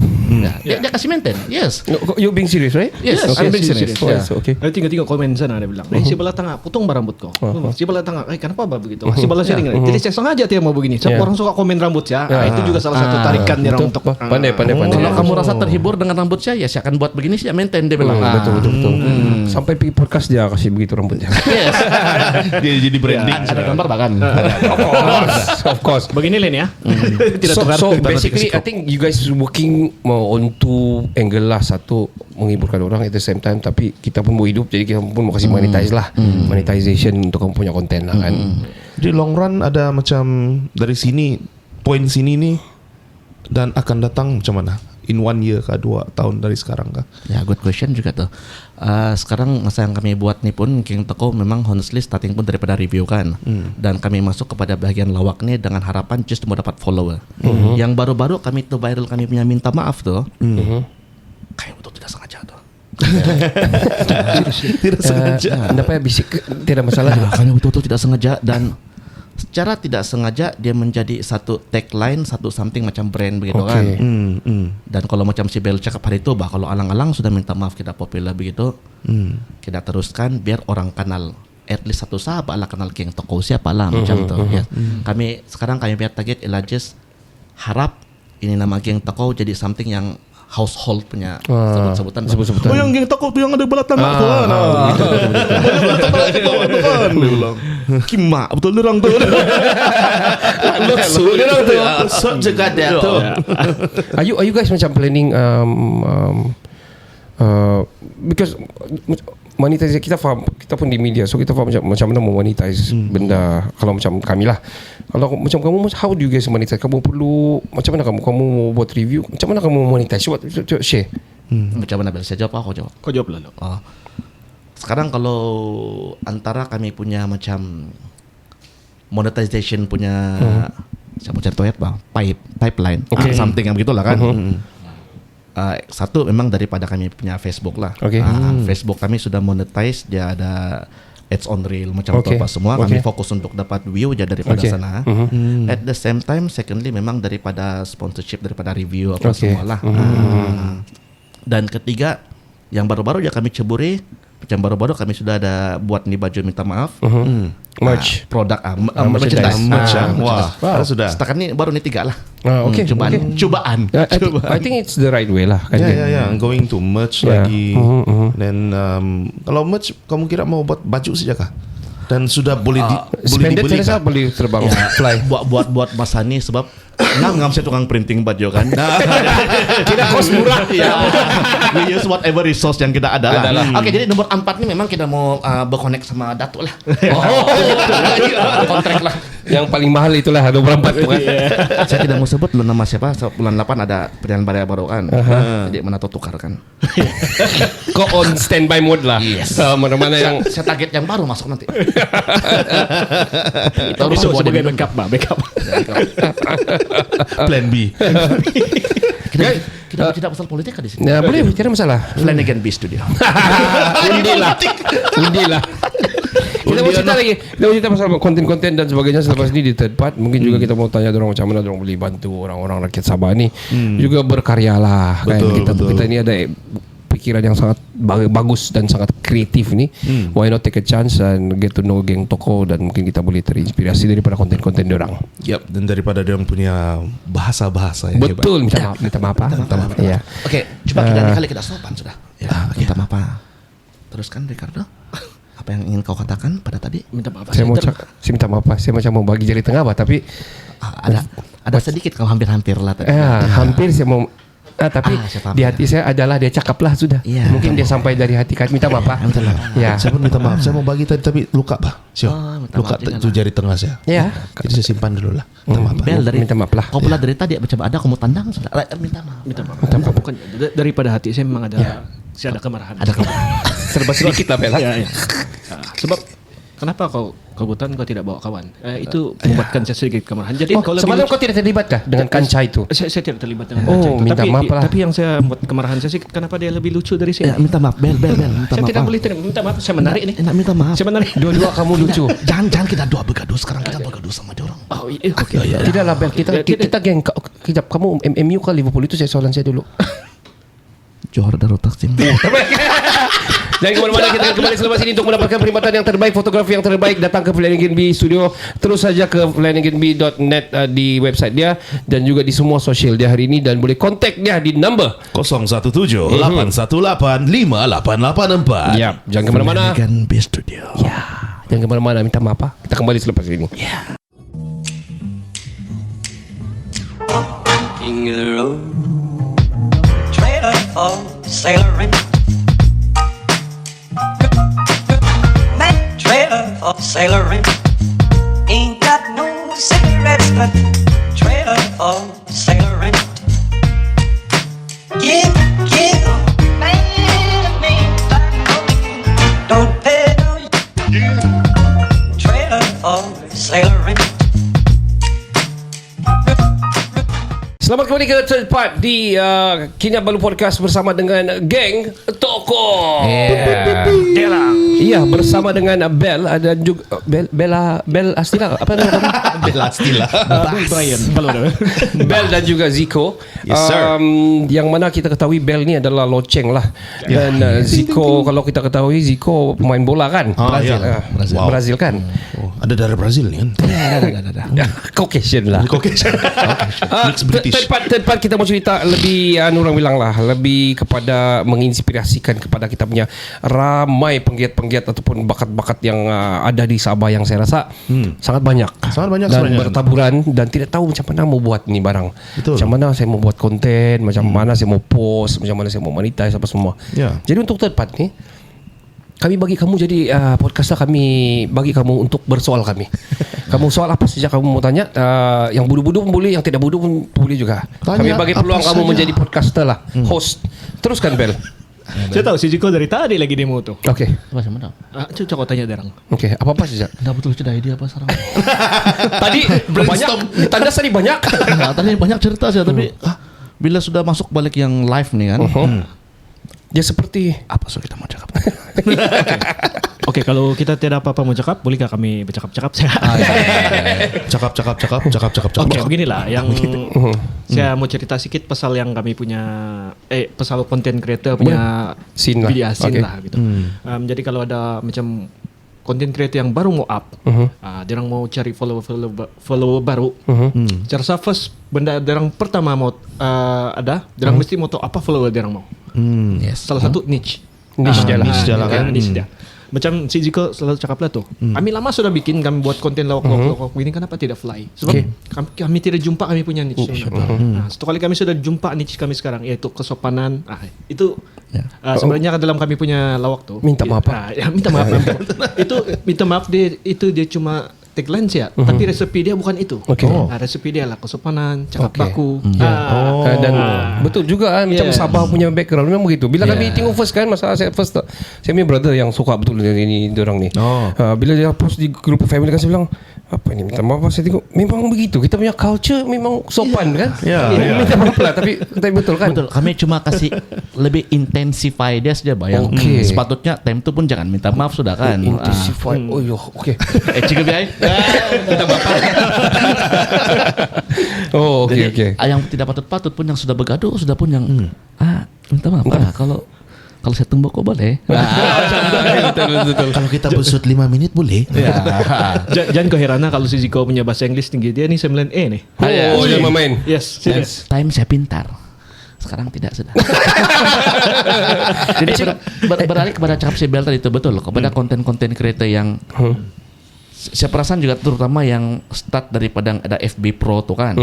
A: Dia kasih maintain. Yes.
C: No, you being serious, right?
A: Yes,
C: Okay.
A: I'm being serious.
C: Yeah. Okay.
B: Nanti tengok komen sana dia bilang, sebelah tengah potong rambut kau. Sebelah tengah, kenapa begitu? Sebelah sini. Jadi saya sengaja dia mau begini. Sebab orang suka komen rambut ya. Itu juga salah satu tarikan dia orang untuk
C: Pandai.
A: Kalau kamu rasa terhibur dengan rambut saya ya saya akan buat begini saya maintain dia bilang.
C: Betul. Sampai pergi podcast dia kasih begitu rambutnya.
A: Yes.
E: Dia jadi branding.
A: Ada gambar bahkan.
C: Of course.
B: begini Len ya.
C: So basically I think you guys working on two angle lah. Satu menghiburkan orang at the same time tapi kita pun mau hidup jadi kita pun mau kasih monetize lah. Monetization untuk kamu punya konten lah kan.
E: Jadi long run ada macam dari sini point sini nih dan akan datang macam mana? In 1 year kah 2 tahun dari sekarang kah?
A: Ya good question juga tuh. Sekarang masa yang kami buat nih pun King Toko memang honestly starting pun daripada review kan. Dan kami masuk kepada bagian lawak nih dengan harapan just mau dapat follower. Yang baru-baru kami tuh viral kami punya minta maaf tuh. Kayak betul tidak sengaja tuh.
E: Tidak sengaja.
C: Anda payah bisik tidak masalah.
A: Kami betul-betul tidak sengaja dan secara tidak sengaja dia menjadi satu tagline, satu something macam brand begitu kan. Dan kalau macam si Bel cakap hari itu kalau alang-alang sudah minta maaf kita popular begitu, kita teruskan biar orang kenal. At least satu sahabat lah kenal King Toko siapa lah macam tu. Ya. Kami sekarang kami biar target ialah just harap ini nama King Toko jadi something yang household punya sebut-sebutan.
C: Sebut-sebutan.
E: Oh yang geng takut tu yang ada belah tangan tu kan. Dia bilang.
A: Kima betul orang tu.
E: Lutsuk dia tu. Lutsuk juga dia tu.
C: Are you guys macam planning because monetize kita faham, kita pun di media so kita faham macam mana mau monetize benda. Kalau macam kami lah, kalau macam kamu how do you guys monetize? Kamu perlu macam mana kamu mau buat review, macam mana kamu mau monetize? Coba share.
A: Macam mana Bel? Saya jawab aku jawab.
B: Kau jawab lalu.
A: Sekarang kalau antara kami punya macam monetization punya siapa cari bang pipeline something yang begitulah kan. Satu memang daripada kami punya Facebook lah. Facebook kami sudah monetize, dia ada ads on reel macam itu apa semua. Kami fokus untuk dapat view aja daripada sana. At the same time, secondly memang daripada sponsorship, daripada review apa semua lah. Dan ketiga yang baru-baru ya kami ceburi Macam baru-baru kami sudah ada buat nih baju minta maaf.
C: Merch.
A: Produk
C: merchandise.
A: merchandise.
E: Wah, sudah.
A: Setakat ni baru ni 3 lah.
C: Okay.
A: Cubaan.
C: I think it's the right way lah kan.
E: Ya. Going to merch lagi. Dan kalau merch, kamu kira mau buat baju saja kah? Dan sudah boleh boleh
C: Spended
E: dibeli
C: saya
E: kah?
C: boleh terbang fly.
A: Buat masa ni sebab ngam saya tukang printing baju kan.
C: Tidak kos murah.
A: Ya. We use whatever resource yang kita ada lah. Oke, jadi nomor 4 ni memang kita mau berconnect sama Datuk lah.
C: Kontrak lah. Yang paling mahal itulah nomor 4 tu kan.
A: Saya tidak mau sebut dulu nama siapa. Bulan 8 ada pilihan baraya baru kan. Jadi mana tahu tukar kan.
C: Kau on standby mode lah.
A: Yes.
C: Mana-mana yang
A: Saya target yang baru masuk nanti.
B: Itu sebagai backup.
E: Plan B.
A: Kita tidak pasal politik di sini.
C: ya, boleh, tidak masalah.
A: Flanagan B Studio.
C: Undi lah. Kita mau cerita lagi. Kita mau cerita pasal konten-konten dan sebagainya selepas ini di third part. Mungkin juga kita mau tanya dorang macam mana dorang boleh bantu orang-orang rakyat Sabah ni. Juga berkaryalah kan. Kita ini ada pikiran yang sangat bagus dan sangat kreatif ni. Why not take a chance and get to know geng tokoh dan mungkin kita boleh terinspirasi daripada konten-konten dorang.
E: Yap, dan daripada dia punya bahasa-bahasa yang hebat.
C: Betul, minta maaf. Ya.
A: Oke, coba kita kali kita sopan sudah. Ya, minta maaf. Teruskan Ricardo. Apa yang ingin kau katakan pada tadi?
B: Minta maaf.
C: Saya minta maaf. Saya macam mau bagi jari tengah tapi
A: Ada sedikit kau hampir-hampir lah tadi.
C: hampir saya mau tapi
A: saya paham.
C: di hati saya adalah dia cakap lah sudah.
A: Iya.
C: Mungkin dia sampai dari hati kan. Minta maaf Pak. Ya.
E: Saya pun minta maaf. Saya mau bagi tadi tapi luka Pak.
A: minta
E: Luka
A: maaf,
E: itu jari tengah saya.
C: Ya.
E: Jadi saya simpan dulu lah. Minta maaf.
A: Bel dari
C: Minta maaf lah.
A: Kau pula dari tadi macam ada kamu tandang sudah. Minta maaf.
B: Minta maaf. Bukan daripada hati saya memang ada saya ada kemarahan.
A: Ada kamu.
C: Serba sedikit lah Bella.
B: Ya. Sebab kenapa kau kebutuhan kau tidak bawa kawan? Itu membuatkan saya sedikit kemarahan. Jadi kau
C: Semalam kau tidak terlibat kah dengan kanca itu?
B: saya tidak terlibat dengan
C: Oh,
B: kaca itu.
C: minta maaf lah.
B: Tapi yang saya buat kemarahan saya sih kenapa dia lebih lucu dari saya?
A: Minta maaf Bel. Minta
B: Saya
A: maaf.
B: tidak boleh minta maaf. Saya menarik nih.
A: Minta maaf.
B: Saya menarik.
C: Dua-dua kamu lucu.
A: Jangan kita dua bergaduh sekarang kita bergaduh sama dia orang.
B: Oh iya, oke.
C: Tidaklah Bel, kita geng kejap kamu MU ke Liverpool itu saya soalan saya dulu.
A: Johor Darul Taksim.
C: Dan kemana-mana kita akan kembali selepas ini untuk mendapatkan perkhidmatan yang terbaik, fotografi yang terbaik. Datang ke Flanagan B Studio. Terus saja ke flanaganb.net di website dia dan juga di semua sosial dia hari ini, dan boleh kontak dia di number
E: 017-818-5884.
C: ya. Jangan ke mana-mana.
A: Flanagan B Studio.
C: Ya. Jangan ke mana-mana, minta maaf Pak. Kita kembali selepas ini.
G: King of the road, trailer for sailoring. Man, trailer for sailoring. Ain't got no cigarettes, but trailer for sailoring. Give, man, don't pay no. Trailer for sailoring.
C: Selamat kembali ke third part di Kinabalu Podcast bersama dengan geng Toko. Iya, bersama dengan Bel dan juga Bel Astila. Apa nama kamu?
E: Bel Astila.
B: Brian.
C: Bel dan juga Zico.
E: Yes, sir.
C: Yang mana kita ketahui Bel ni adalah loceng lah. Dan Zico, kalau kita ketahui Zico pemain bola kan?
E: Brazil. Wow.
C: Brazil kan?
E: Oh, ada darah Brazil ni kan?
A: Ada.
C: Caucasian lah.
E: Caucasian. Mixed British.
C: Third part kita mau cerita lebih orang bilang lah, lebih kepada menginspirasikan kepada kita punya ramai penggiat-penggiat ataupun bakat-bakat yang ada di Sabah yang saya rasa sangat banyak.
E: Sangat banyak
C: dan
E: sebenarnya.
C: bertaburan dan tidak tahu macam mana mau buat ni barang.
E: Betul.
C: Macam mana saya mau buat konten, macam mana saya mau post, macam mana saya mau monetize apa semua.
E: Ya.
C: Jadi untuk third part ni kami bagi kamu jadi podcaster, kami bagi kamu untuk bersoal kami. Kamu soal apa saja kamu mau tanya, yang bodoh-bodoh pun boleh, yang tidak bodoh pun boleh juga.
E: Tanya
C: Kami bagi peluang
E: apa
C: kamu
E: saja.
C: menjadi podcaster lah, host. Teruskan Bel.
B: Saya tahu si Jiko dari tadi lagi demo tuh.
C: Oke.
A: Macam mana?
B: Coba kau tanya Derang.
C: Oke, apa-apa saja.
A: Dah betul sudah idea apa sekarang?
C: Tadi banyak, tanda tadi banyak.
A: Nah, tadi banyak cerita saya tapi bila sudah masuk balik yang live nih kan.
C: Dia seperti
A: Apa so kita mau cakap?
B: Oke, Oke, kalau kita tidak apa-apa mau cakap, bolehkah kami bercakap-cakap?
E: Cakap.
B: Oke, beginilah yang saya mau cerita sedikit pasal yang kami punya pasal content creator punya
C: Scene lah.
B: media scene
C: Okay.
B: lah gitu. Jadi kalau ada macam content creator yang baru mau up, dia orang mau cari follower baru. Cara saya first benda dia orang pertama mau ada, dia orang mesti mau tahu apa follower dia orang mau.
A: Yes.
B: Salah satu niche.
E: Niche dia lah kan.
B: Niche dia. Macam si Ziko selalu cakap lah tuh. Kami lama sudah bikin, kami buat konten lawak-lawak ini, kenapa tidak fly? Sebab kami tidak jumpa kami punya niche. Nah, satu kali kami sudah jumpa niche kami sekarang, yaitu kesopanan. Itu sebenarnya dalam kami punya lawak tuh.
C: Minta maaf.
B: Minta maaf. Itu minta maaf dia cuma tagline ya, tapi resepi dia bukan itu. Resepi dia lah kesopanan, cakap baku.
C: Dan betul juga macam Sabah punya background memang begitu. Bila kami tengok first kan, masa saya first saya punya brother yang suka betul ini diorang ni. Bila dia post di grup family kan, saya bilang apa ini, minta maaf. Saya tengok memang begitu, kita punya culture memang sopan kan. Minta maaf lah, tapi betul kan.
A: Betul, kami cuma kasih lebih intensify dia saja bayang. Sepatutnya time tu pun jangan minta maaf sudah kan.
C: Intensify. Okey.
A: Cik biai.
C: Minta maaf. Okey.
A: Yang tidak patut-patut pun yang sudah bergaduh sudah pun yang minta maaf. Kalau saya tumbuk kok boleh.
C: Betul.
E: Kalau kita bersut 5 minit boleh.
B: Jangan keheranan kalau si Ziko punya bahasa Inggris tinggi, dia ni 9A nih.
C: Dia main.
B: Yes.
A: Time saya pintar. Sekarang tidak sudah. Jadi beralih kepada cakap si Bel tadi itu betul kepada konten-konten creator yang saya perasan juga terutama yang start daripada ada FB Pro tuh kan.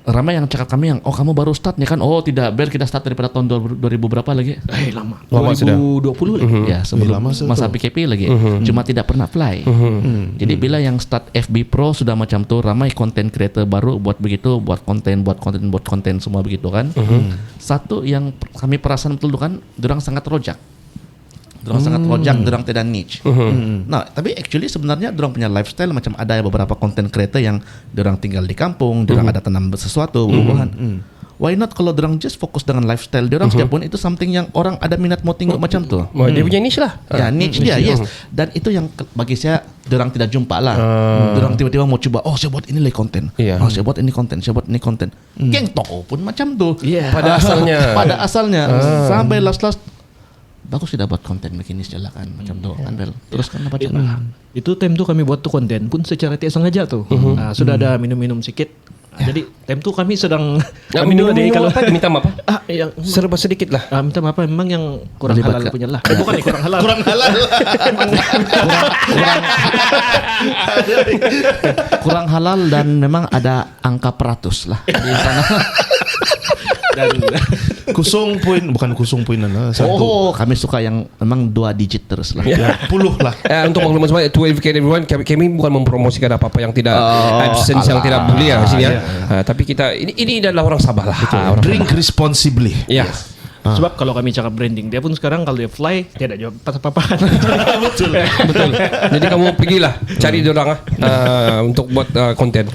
A: Ramai yang cakap kami yang kamu baru start nih kan. Tidak, Bel kita start daripada tahun 2000 berapa lagi?
B: Lama 2020
C: sudah.
B: lagi.
A: Ya sebelum masa PKP lagi. Cuma tidak pernah fly. Jadi bila yang start FB Pro sudah macam tuh, ramai content creator baru buat begitu, buat konten semua begitu kan. Satu yang kami perasan betul kan, dorang sangat rojak. Dorang tidak niche. Nah, tapi actually sebenarnya dorang punya lifestyle macam ada beberapa content creator yang dorang tinggal di kampung, dorang ada tanam sesuatu, buah-buahan. Why not kalau dorang just fokus dengan lifestyle dorang setiap pun itu something yang orang ada minat mau tengok macam tu.
C: Dia punya niche lah.
A: Ya, niche dia, yes. Dan itu yang bagi saya dorang tidak jumpa lah. Dorang tiba-tiba mau coba, saya buat ini lagi konten. Saya buat ini konten. Geng toko pun macam tu.
C: Pada asalnya.
A: Sampai last bagus tidak buat konten begini saja kan macam tu kan Bel. Terus kan apa cara?
B: Itu time tu kami buat tu konten pun secara tidak sengaja tuh. Sudah ada minum-minum sikit. Jadi time tu kami sedang
C: minum kalau minta maaf.
B: Yang
C: Serba sedikit lah.
B: minta maaf memang yang kurang halal punya lah. Bukan kurang halal.
A: Kurang halal dan memang ada angka peratus lah di sana.
B: Dan
E: bukan kusung poin lah. Satu.
A: Kami suka yang memang 2 digit terus lah.
E: Puluh lah.
C: Untuk maklumat semua, to educate everyone, kami bukan mempromosikan apa-apa yang tidak absence yang tidak boleh ya sini ya. Tapi kita ini adalah orang Sabah lah.
E: Drink responsibly.
C: Ya.
B: sebab kalau kami cakap branding, dia pun sekarang kalau dia fly tidak jawab apa-apaan.
C: Betul. Jadi kamu pergilah cari dia orang untuk buat konten.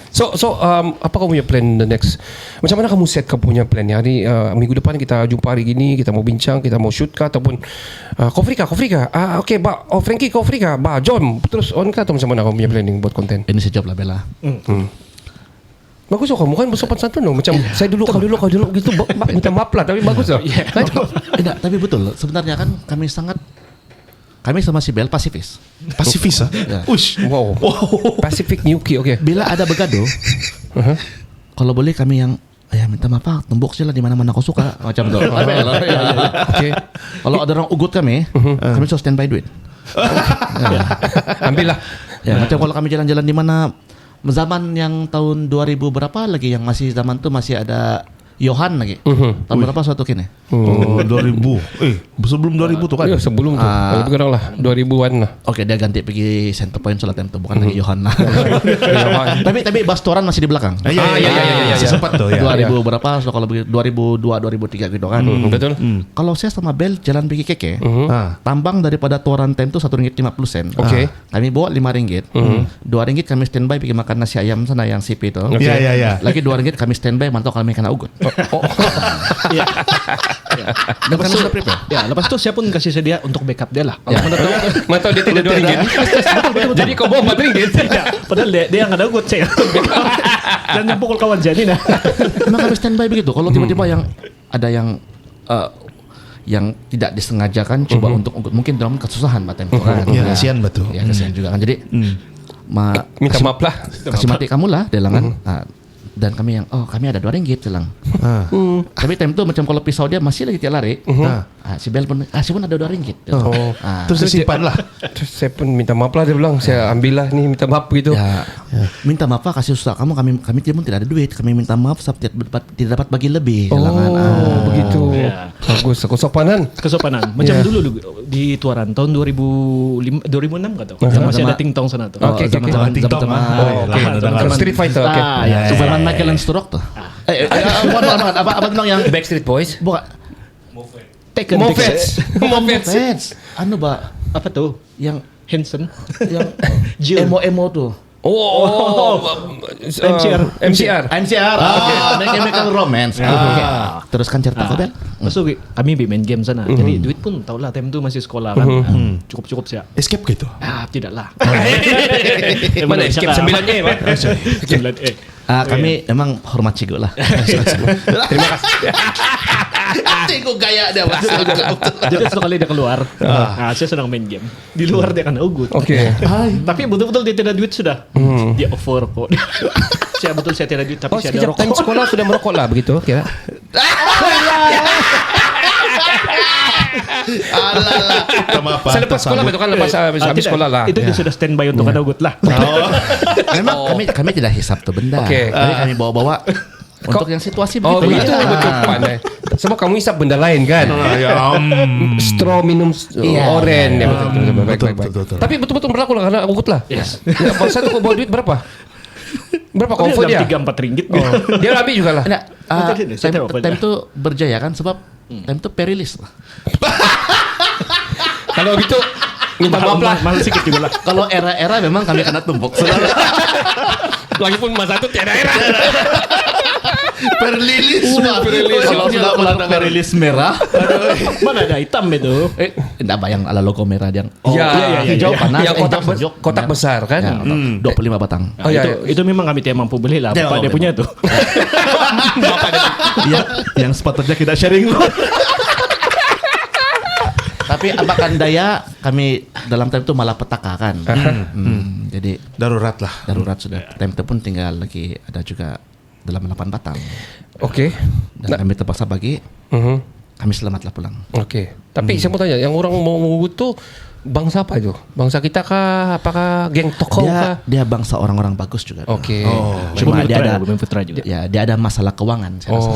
C: So apa kamu punya plan the next? Macam mana kamu set kamu punya plan ni? Hari minggu depan kita jumpa hari gini, kita mau bincang, kita mau shoot kah ataupun Kofrika. Okay, Frankie Kofrika, jom terus on kah atau macam mana kamu punya planning buat konten?
A: Ini sejauh lah Bella.
C: Bagus loh, kamu kan bersopan santun loh. Macam saya dulu gitu minta maaf lah, tapi bagus loh.
A: Tidak, tapi betul. Sebenarnya kan kami sama si Bel pasifis.
E: Pasifis
A: Ya.
E: Ush.
C: Wow. Pacific Nuki, okay.
A: Bila ada begaduh, kalau boleh kami yang minta maaf, tumbuk sila di mana-mana kau suka macam tu.
C: Okay.
A: Kalau ada orang ugut kami sudah standby duit.
C: Ambil lah.
A: Ya, macam kalau kami jalan-jalan di mana zaman yang tahun 2000 berapa lagi yang masih zaman tu masih ada Johan lagi. Tahun berapa suatu kini?
E: 2000. Sebelum 2000 tu kan?
C: Ya, sebelum tu. Lebih kurang lah 2000-an lah.
A: Oke, dia ganti pergi Center Point solat time tu, bukan lagi Johan lah. tapi Bastoran masih di belakang.
E: Ya. Sempat tu ya.
A: 2000 berapa? So kalau begitu 2002 2003 gitu kan.
C: Betul.
A: Kalau saya sama Bel jalan pergi keke, tambang daripada Toran time tu RM1.50.
C: Okey.
A: Kami bawa RM5. RM2 kami standby pergi makan nasi ayam sana yang CP tu.
E: Ya.
A: Lagi RM2 kami standby mantau kami kena ugut.
B: Iya.
A: Dan kami sudah prepare.
B: Ya, lepas itu saya pun kasih sedia untuk backup dia lah. Kalau mana tahu
C: Mantap dia tidak RM2. Jadi kau bawa RM4.
B: tidak. Padahal dia yang ada gue saya. Dan yang pukul kawan jadi nah.
A: Memang kami standby begitu. Kalau tiba-tiba yang ada yang tidak disengajakan coba untuk mungkin dalam kesusahan Pak Tempo kan.
E: Ya, kasihan betul.
A: Ya kasihan juga kan. Jadi
C: Minta maaf lah.
A: kasih mati kamu lah dia bilang kan. Dan kami yang kami ada RM2 bilang. Tapi time itu macam kalau pisau dia masih lagi tiap lari. Si Bel pun pun ada RM2.
E: Terus disimpan lah.
C: Terus saya pun minta maaf lah dia bilang. Saya ambil lah nih minta maaf gitu.
A: Ya, minta maaf Pak, kasih susah kamu kami tidak ada duit, kami minta maaf sebab tidak dapat bagi lebih.
C: Begitu.
B: Ya.
C: Bagus. Kesopanan.
B: Kesopanan. Macam dulu di Tuaran tahun 2006 enggak tahu. Masih ada ting tong sana tuh.
C: Oke.
A: Zaman
C: Kalau Street Fighter. Oke.
A: Superman Michael and Sturrock tuh. Apa bilang yang
C: Backstreet Boys.
A: bukan
B: Tekken.
C: Mofets.
A: Feds. Anu Pak,
B: Apa tuh?
A: yang
B: Hanson.
A: yang
B: Jill.
A: emo tuh.
C: MCR.
A: MCR. Chemical Romance. Teruskan cerita kau Bel.
B: Terus kami main game sana. Jadi duit pun tau lah time itu masih sekolah kan. Cukup sih.
E: Escape gitu.
B: Tidak lah.
C: Mana skip 9E Pak?
B: 9E.
A: Kami emang hormat Cigo lah.
C: Terima kasih.
A: Cigo gaya dia Mas.
B: Jadi sekali dia keluar, saya sedang main game. Di luar dia kan good.
C: Oke.
B: Tapi betul-betul dia tidak duit sudah. Dia offer kok. Saya tidak duit tapi saya ada
C: Sekejap
B: rokok.
C: time sekolah sudah merokok lah begitu kira.
E: Selepas
C: Sekolah betul kan lepas habis
B: Tidak,
C: sekolah lah.
B: Itu dia sudah standby untuk ada good lah.
A: Memang kami tidak hisap tuh benda.
C: Oke.
A: Jadi kami bawa-bawa untuk yang situasi
C: Oh
A: begitu.
C: begitu betul pandai. Sebab kamu hisap benda lain kan. Straw minum oren ya betul. Tapi betul-betul berlaku lah karena ugut lah.
B: Yes.
C: Ya, satu kau bawa duit berapa? Berapa kau offer dia?
B: 3-4 ringgit.
C: Dia ambil juga lah.
A: Enggak,
B: Saya tahu apa
A: time itu berjaya kan sebab time itu perilis lah.
C: Kalau gitu minta maaf lah.
B: Mahal sedikit juga lah.
A: Kalau era-era memang kami kena tumpuk.
C: Lagipun masa itu tiada era.
E: Perilis.
A: Kalau sudah ulang perilis merah,
B: Mana ada hitam itu?
A: enggak bayang ala logo merah yang
C: Ya,
A: hijau panas,
C: yang kotak
A: sejuk.
C: besar kan.
A: Ya, 25 batang.
C: Oh, ya,
B: Itu memang kami tidak mampu beli lah.
A: Ya,
B: Bapak dia
A: memang.
B: punya tuh.
A: Iya, yang sepatutnya kita sharing. Tapi apakan daya kami dalam time itu malah petaka kan. Jadi
E: Darurat lah.
A: darurat sudah. Time itu pun tinggal lagi ada juga dalam 8 batang.
C: Oke.
A: Dan kami terpaksa bagi, kami selamatlah pulang.
C: Oke. Tapi saya mau tanya, yang orang mau mengugut tuh bangsa apa itu? Bangsa kita kah? Apakah geng tokoh kah?
A: Dia bangsa orang-orang bagus juga.
C: Oke.
A: Cuma dia ada
B: Bumi Putra juga.
A: ya dia ada masalah keuangan saya rasa.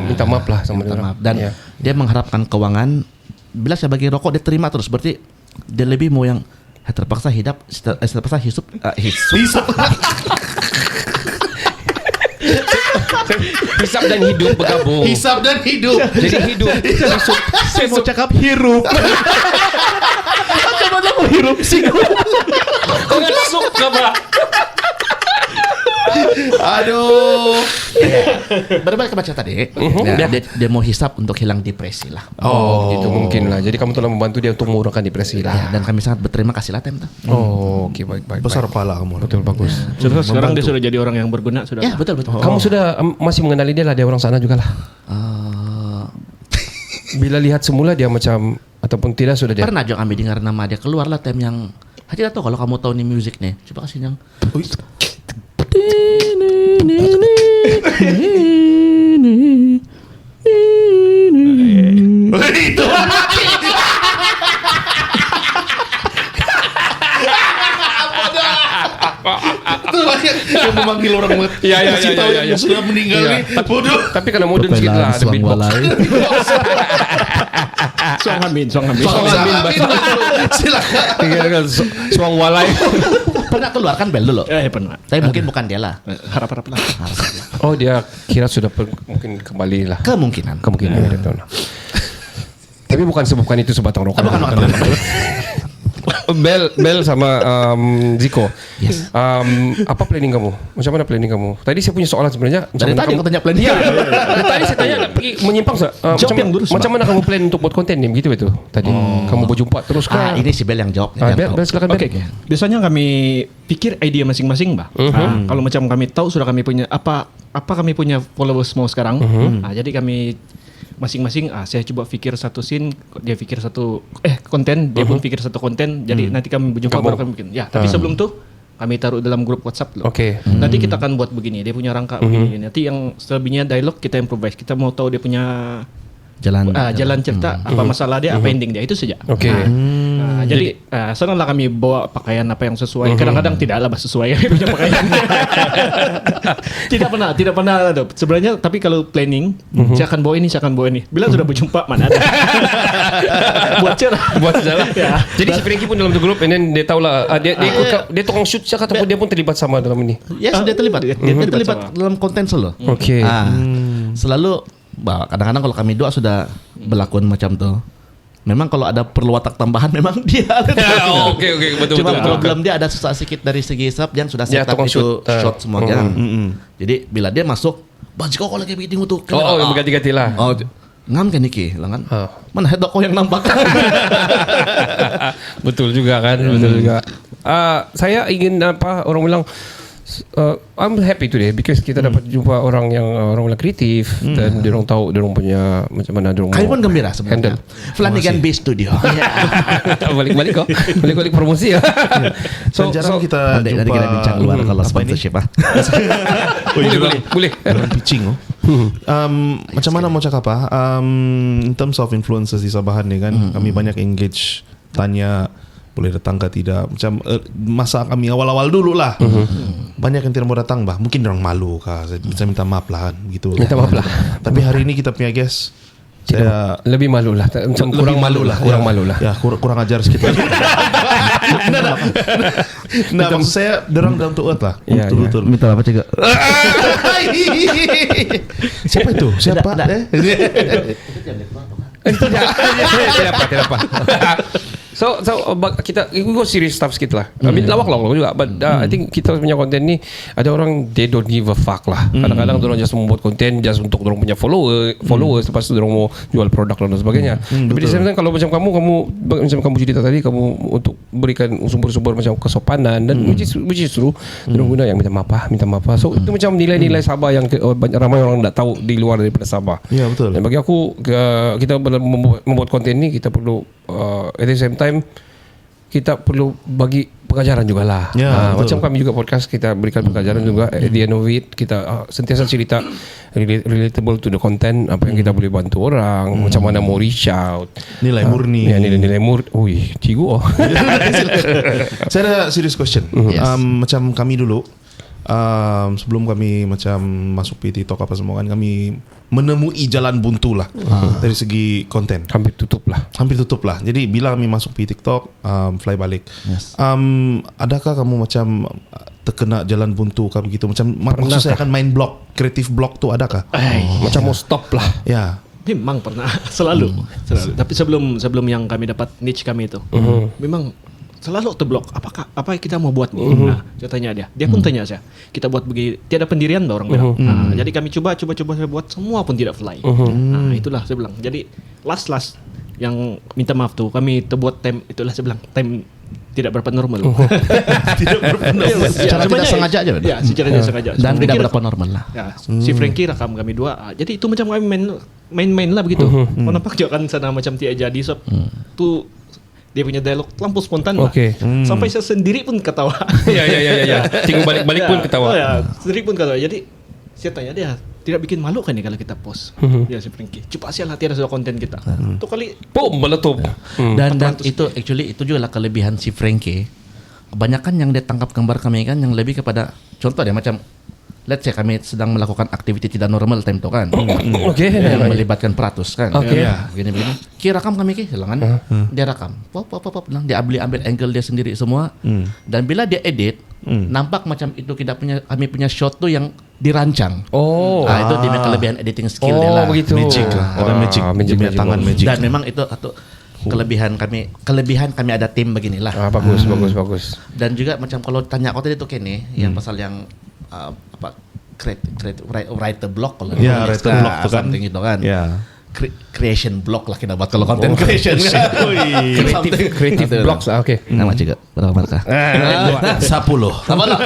C: Minta maaf lah sama
A: Minta
C: dia.
A: maaf. Dan
C: Ya.
A: dia mengharapkan keuangan. Bila saya bagi rokok dia terima terus. Berarti dia lebih mau yang terpaksa hisap.
C: Hisap dan hidup bergabung.
E: Hisap dan hidup.
C: Jadi hidup.
A: Saya mau cakap hirup. Macam mana mau hirup sih?
C: Kau nggak suka Pak?
E: Aduh.
A: Berbalik ke baca tadi. Ya, dia mau hisap untuk hilang depresi lah.
C: Oh, gitu mungkin lah. Jadi kamu telah membantu dia untuk mengurangkan depresi
A: Ya,
C: lah.
A: dan kami sangat berterima kasih lah Tem.
C: Oh, oke baik.
E: Besar pala kamu.
C: Betul bagus.
B: Sudah sekarang dia sudah jadi orang yang berguna sudah.
A: Ya betul.
C: Kamu sudah masih mengenali dia lah, dia orang sana juga lah. Bila lihat semula dia macam ataupun tidak sudah dia.
A: Pernah juga kami dengar nama dia keluar lah Tem yang tidak tahu kalau kamu tahu nih musik nih. Coba kasih yang
E: Itu. Yang memanggil orang mati.
C: Iya.
E: Kasih tahu yang sudah meninggal
C: Iya.
E: nih. Bodoh.
C: Tapi karena modern sedikit lah, ada beatbox.
B: Suang amin.
E: Silakan.
C: Suang walai.
A: pernah keluar kan Bel dulu.
B: Pernah.
A: Tapi mungkin bukan dia lah.
B: Harap-harap lah.
C: Oh dia kira sudah mungkin kembali lah.
A: Kemungkinan.
C: Kemungkinan. Tapi bukan sebabkan itu sebatang rokok.
A: Bukan.
C: Bel sama Ziko.
A: Yes.
C: Apa planning kamu? Macam mana planning kamu? Tadi saya punya soalan sebenarnya. Macam
A: Dari
C: mana
A: tadi
C: kamu-
A: aku tanya planning.
C: Iya. Dari tadi saya tanya pergi menyimpang sah.
B: Jawab yang lurus,
C: Macam mana kamu plan untuk buat konten ni? Begitu itu. Tadi kamu berjumpa terus kah?
A: Ini si Bel yang jawab.
C: Bel silakan Bel.
B: Oke, biasanya kami pikir idea masing-masing, Mbak. Kalau macam kami tahu sudah kami punya apa kami punya followers mau sekarang. Jadi kami masing-masing saya coba pikir satu scene, dia pikir satu konten, dia pun pikir satu konten. Jadi nanti kami berjumpa baru kami bikin. Ya, tapi sebelum tu kami taruh dalam grup WhatsApp dulu.
C: Okey.
B: Nanti kita akan buat begini, dia punya rangka begini. Nanti yang selebihnya dialog kita improvise. Kita mau tahu dia punya jalan cerita, apa masalah dia, apa ending dia, itu saja.
C: Okey.
B: Jadi senanglah kami bawa pakaian apa yang sesuai. Kadang-kadang tidaklah sesuai kami punya pakaian. tidak pernah ada. Sebenarnya tapi kalau planning, saya akan bawa ini. Bila sudah berjumpa mana ada. Buat cerah. Ya.
C: Jadi si Frankie pun dalam tu grup, and then dia tahulah dia ikut dia tukang shoot siapa ataupun dia pun terlibat sama dalam ini.
A: Yes, dia terlibat. Dia terlibat dalam konten solo.
C: Okey.
A: Selalu kadang-kadang kalau kami dua sudah berlakon macam tu. Memang kalau ada perlu watak tambahan memang dia ada.
C: Okey betul.
A: Cuma problem dia ada susah sedikit dari segi sub yang sudah
C: Ya,
A: setup
C: tukang
A: itu
C: shoot.
A: shot semua kan. Jadi bila dia masuk, "Bang, kau lagi begitu tu."
C: Berganti-ganti lah.
A: Oh, ngam kan Niki, lah kan. Mana head kau yang nampak.
C: Betul juga kan, betul juga. Saya ingin orang bilang I'm happy today because kita dapat jumpa orang yang orang bilang kreatif dan dia orang tahu dia orang punya macam mana dia orang.
A: Kami pun gembira sebenarnya. Flanagan Bay Studio.
C: Balik-balik kok. Balik-balik promosi ya.
E: So jarang kita
A: Nanti
E: jumpa
A: kita bincang luar kalau
E: apa ini?
A: sponsorship
C: Boleh.
E: Dalam pitching macam mana mau cakap in terms of influencers di Sabahan ni kan, kami banyak engage, tanya boleh datang ke tidak, macam masa kami awal-awal dulu lah, banyak yang tidak mau datang bah, mungkin orang malu kah, saya bisa minta maaf lah kan, gitu.
C: Minta maaf lah.
E: Tapi hari ini kita punya guest, saya
C: lebih malu lah. Kurang malu lah.
E: Ya, kurang ajar sikit. Nah, maksud saya dorang down to earth lah.
C: Ya,
E: Betul-betul.
A: Minta apa juga?
E: Siapa itu? Siapa?
C: Tidak apa. So kita go serious stuff sikit lah. I mean lawak juga. But I think kita punya konten ni ada orang they don't give a fuck lah. Kadang-kadang orang just membuat konten just untuk orang punya followers. Lepas tu orang mau jual produk dan sebagainya. Tapi di same time kalau macam kamu macam kamu cerita tadi, kamu untuk berikan sumber-sumber macam kesopanan dan which is true. Orang guna yang minta maaf. So itu macam nilai-nilai Sabah yang banyak ramai orang tak tahu di luar daripada Sabah.
E: Ya, betul.
C: Dan bagi aku kita membuat konten ni kita perlu at the same time kita perlu bagi pengajaran jugalah.
E: Ya, betul.
C: Macam kami juga podcast kita berikan pengajaran juga. At the end of it kita sentiasa cerita relatable to the content, apa yang kita boleh bantu orang, macam mana mau reach out.
E: Nilai murni.
C: Ya, nilai murni. Ui, cigu.
E: Saya ada serious question. Macam kami dulu, sebelum kami macam masuk PT Talk apa semua kan, kami menemui jalan buntu lah dari segi konten.
C: Hampir tutup lah.
E: Jadi bila kami masuk PT TikTok, fly balik.
A: Yes.
E: Adakah kamu macam terkena jalan buntu kah begitu? Macam maksud saya kan main blog, kreatif blog tu adakah?
C: Macam mau stop lah.
E: Ya.
B: Memang pernah selalu. Tapi sebelum yang kami dapat niche kami itu, memang selalu terblok. Apa kita mau buat nih? Nah, saya tanya dia pun tanya saya. Kita buat begini, tiada pendirian orang bilang. Nah, jadi kami coba saya buat, semua pun tidak fly. Nah, itulah saya bilang. Jadi last yang minta maaf tuh kami terbuat time, itulah saya bilang time tidak berapa normal.
E: Tidak berpendapat.
A: Secara tidak sengaja aja.
B: Ya, secara tidak sengaja.
A: Dan
B: Si
A: tidak
B: Frankie
A: berapa normal lah.
B: Ya, si Frankie rakam kami dua. Jadi itu macam kami main lah begitu. Kau nampak juga kan sana macam tidak jadi sob. Tu dia punya dialog terlampau spontan lah.
C: Okey.
B: Sampai saya sendiri pun ketawa.
C: Ya. Tengok balik-balik pun ketawa.
B: Ya, sendiri pun ketawa. Jadi saya tanya dia, tidak bikin malu kan nih kalau kita post? Ya si Frankie. Coba sialah tiada sudah konten kita. Tu kali
C: Boom, meletup.
A: Dan itu actually itu juga lah kelebihan si Frankie. Kebanyakan yang dia tangkap gambar kami kan yang lebih kepada contoh dia macam let's say kami sedang melakukan aktiviti tidak normal time tu kan.
C: Okey.
A: Yang melibatkan peratus kan.
C: Okey.
A: Ya, begini. Rakam kami hilangan. Dia rakam. Pop bilang dia ambil angle dia sendiri semua. Dan bila dia edit, nampak macam itu kami punya shot tu yang dirancang.
C: Oh.
A: Itu dia punya kelebihan editing skill dia lah.
C: Begitu.
E: Magic lah. Ada magic. Dia punya tangan magic.
A: Dan memang itu kelebihan kami ada tim beginilah.
C: Bagus.
A: Dan juga macam kalau tanya kau tadi tuh Kenny yang pasal yang writer block kalau
E: Ya, writer block tuh kan.
A: something gitu kan.
E: Ya.
A: Creation block lah kita buat kalau content creation kan.
C: Creative blocks. Oke.
A: Nama juga berapa?
E: 10.
A: Sama lah.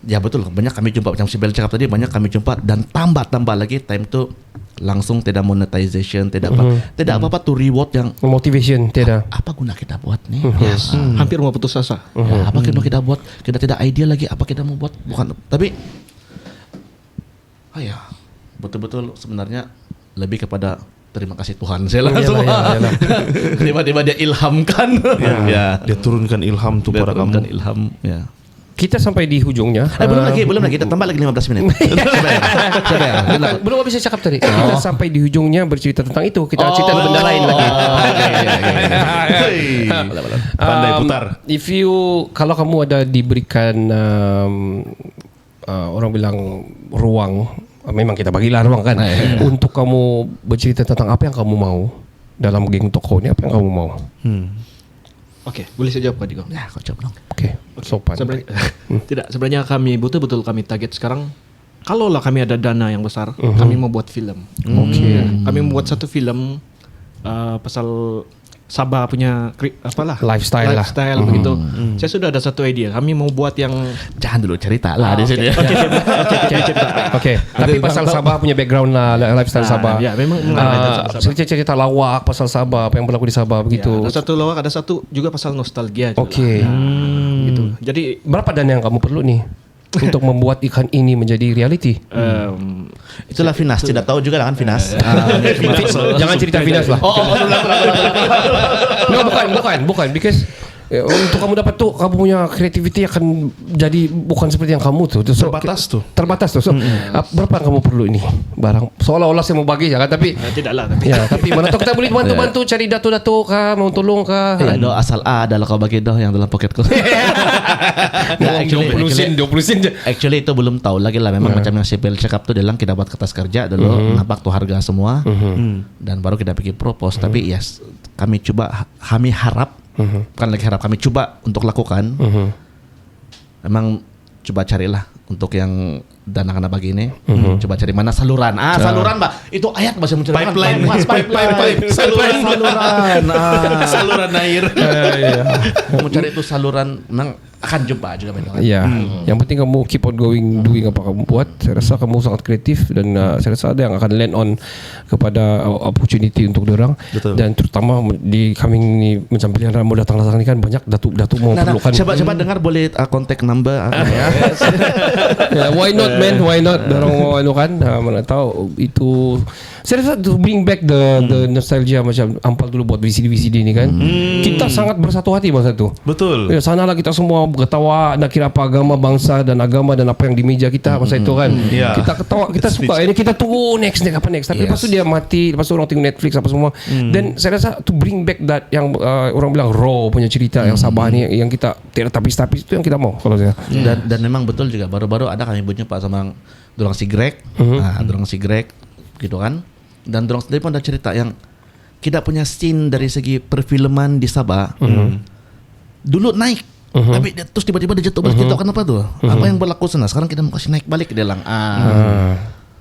A: Ya betul, banyak kami jumpa macam si Bel cakap tadi, banyak kami jumpa dan tambah lagi time tu langsung tidak monetization, tidak apa to reward yang
C: Motivation tidak.
A: apa guna kita buat nih?
B: Yes. Hampir mau putus asa.
A: Ya, apa guna kita buat? Kita tidak idea lagi apa kita mau buat, bukan. Tapi ya betul-betul sebenarnya lebih kepada terima kasih Tuhan saya lah semua. Tiba-tiba dia ilhamkan. Ya.
E: Dia turunkan ilham tuh pada kamu.
A: Ilham. Ya.
C: Kita sampai di hujungnya.
A: Belum lagi. Kita tambah lagi 15 menit.
C: Belum habis saya cakap tadi. Kita sampai di hujungnya bercerita tentang itu. Kita cerita benda lain lagi.
E: Pandai putar.
C: Kalau kamu ada diberikan orang bilang ruang, memang kita bagilah ruang kan, untuk kamu bercerita tentang apa yang kamu mau dalam geng toko ni, apa yang kamu mau?
B: Oke, boleh saya jawab Kak Diko?
A: Ya, kau jawab dong.
C: Oke, sopan.
B: Sebenarnya kami betul-betul kami target sekarang. Kalaulah kami ada dana yang besar, kami mau buat film.
C: Oke.
B: Kami membuat satu film pasal Sabah punya
C: Lifestyle lah.
B: begitu. Saya sudah ada satu idea. Kami mau buat yang
A: Jangan dulu cerita lah di sini.
C: Oke. Tapi pasal Sabah punya background lah, lifestyle Sabah.
B: Ya, memang
C: cerita lawak pasal Sabah, apa yang berlaku di Sabah begitu.
B: ada satu lawak, ada satu juga pasal nostalgia.
C: Oke.
B: Gitu. Jadi
C: Berapa dana yang kamu perlu nih untuk membuat ikan ini menjadi reality?
A: Itulah Finas, tidak tahu juga kan Finas.
C: Jangan cerita Finas lah. No, bukan because untuk kamu dapat tuh, kamu punya creativity akan jadi bukan seperti yang kamu tuh. So, terbatas tuh. So, berapa yang kamu perlu ini barang? Seolah-olah saya mau bagi ya kan, tapi
B: tidaklah. Tapi
C: ya, tapi mana tahu kita boleh bantu cari dato-dato kah, mau tolong kah?
A: Do asal ada lah kau bagi doh yang dalam poketku.
C: 20 sen je.
A: Actually itu belum tahu lagi lah. Memang macam yang si Bel cakap tuh, dia bilang kita buat kertas kerja dulu, nampak tuh harga semua, dan baru kita bikin propose. Tapi yes, kami harap, bukan lagi harap, kami coba untuk lakukan. Memang coba carilah untuk yang dana kena bagi ini. Coba cari mana saluran. Saluran Mbak. Itu ayat bahasa menceritakan. Pipeline. Saluran. Saluran air. Mau cari itu saluran, memang akan jumpa juga benar.
C: Ya, yang penting kamu keep on doing apa kamu buat. Saya rasa kamu sangat kreatif dan saya rasa ada yang akan land on kepada opportunity untuk diorang. Dan terutama di coming ni macam pilihan mau datang ni kan banyak datuk mau perlukan.
A: Coba dengar boleh contact number.
C: Why not man? Why not? Dorang mau kan, mana tahu itu. Saya rasa to bring back the nostalgia macam Ampal dulu buat VCD ni kan. Kita sangat bersatu hati masa tu.
E: Betul.
C: Ya, sanalah kita semua ketawa nak kira apa agama, bangsa dan agama dan apa yang di meja kita masa itu kan. Kita ketawa, kita suka. Ini kita tunggu next apa next. Tapi lepas tu dia mati, lepas tu orang tengok Netflix apa semua. Dan saya rasa to bring back that yang orang bilang raw punya cerita yang Sabah ni, yang kita tidak tapis-tapis, itu yang kita mau kalau saya.
A: Dan memang betul juga, baru-baru ada kami berjumpa sama dorang si Greg, dorang si Greg gitu kan. Dan dorang sendiri pun ada cerita yang kita punya scene dari segi perfilman di Sabah dulu naik, tapi terus tiba-tiba dia jatuh balik. Kita tahu kenapa tuh? Apa yang berlaku sana? Sekarang kita mau kasih naik balik, dia bilang.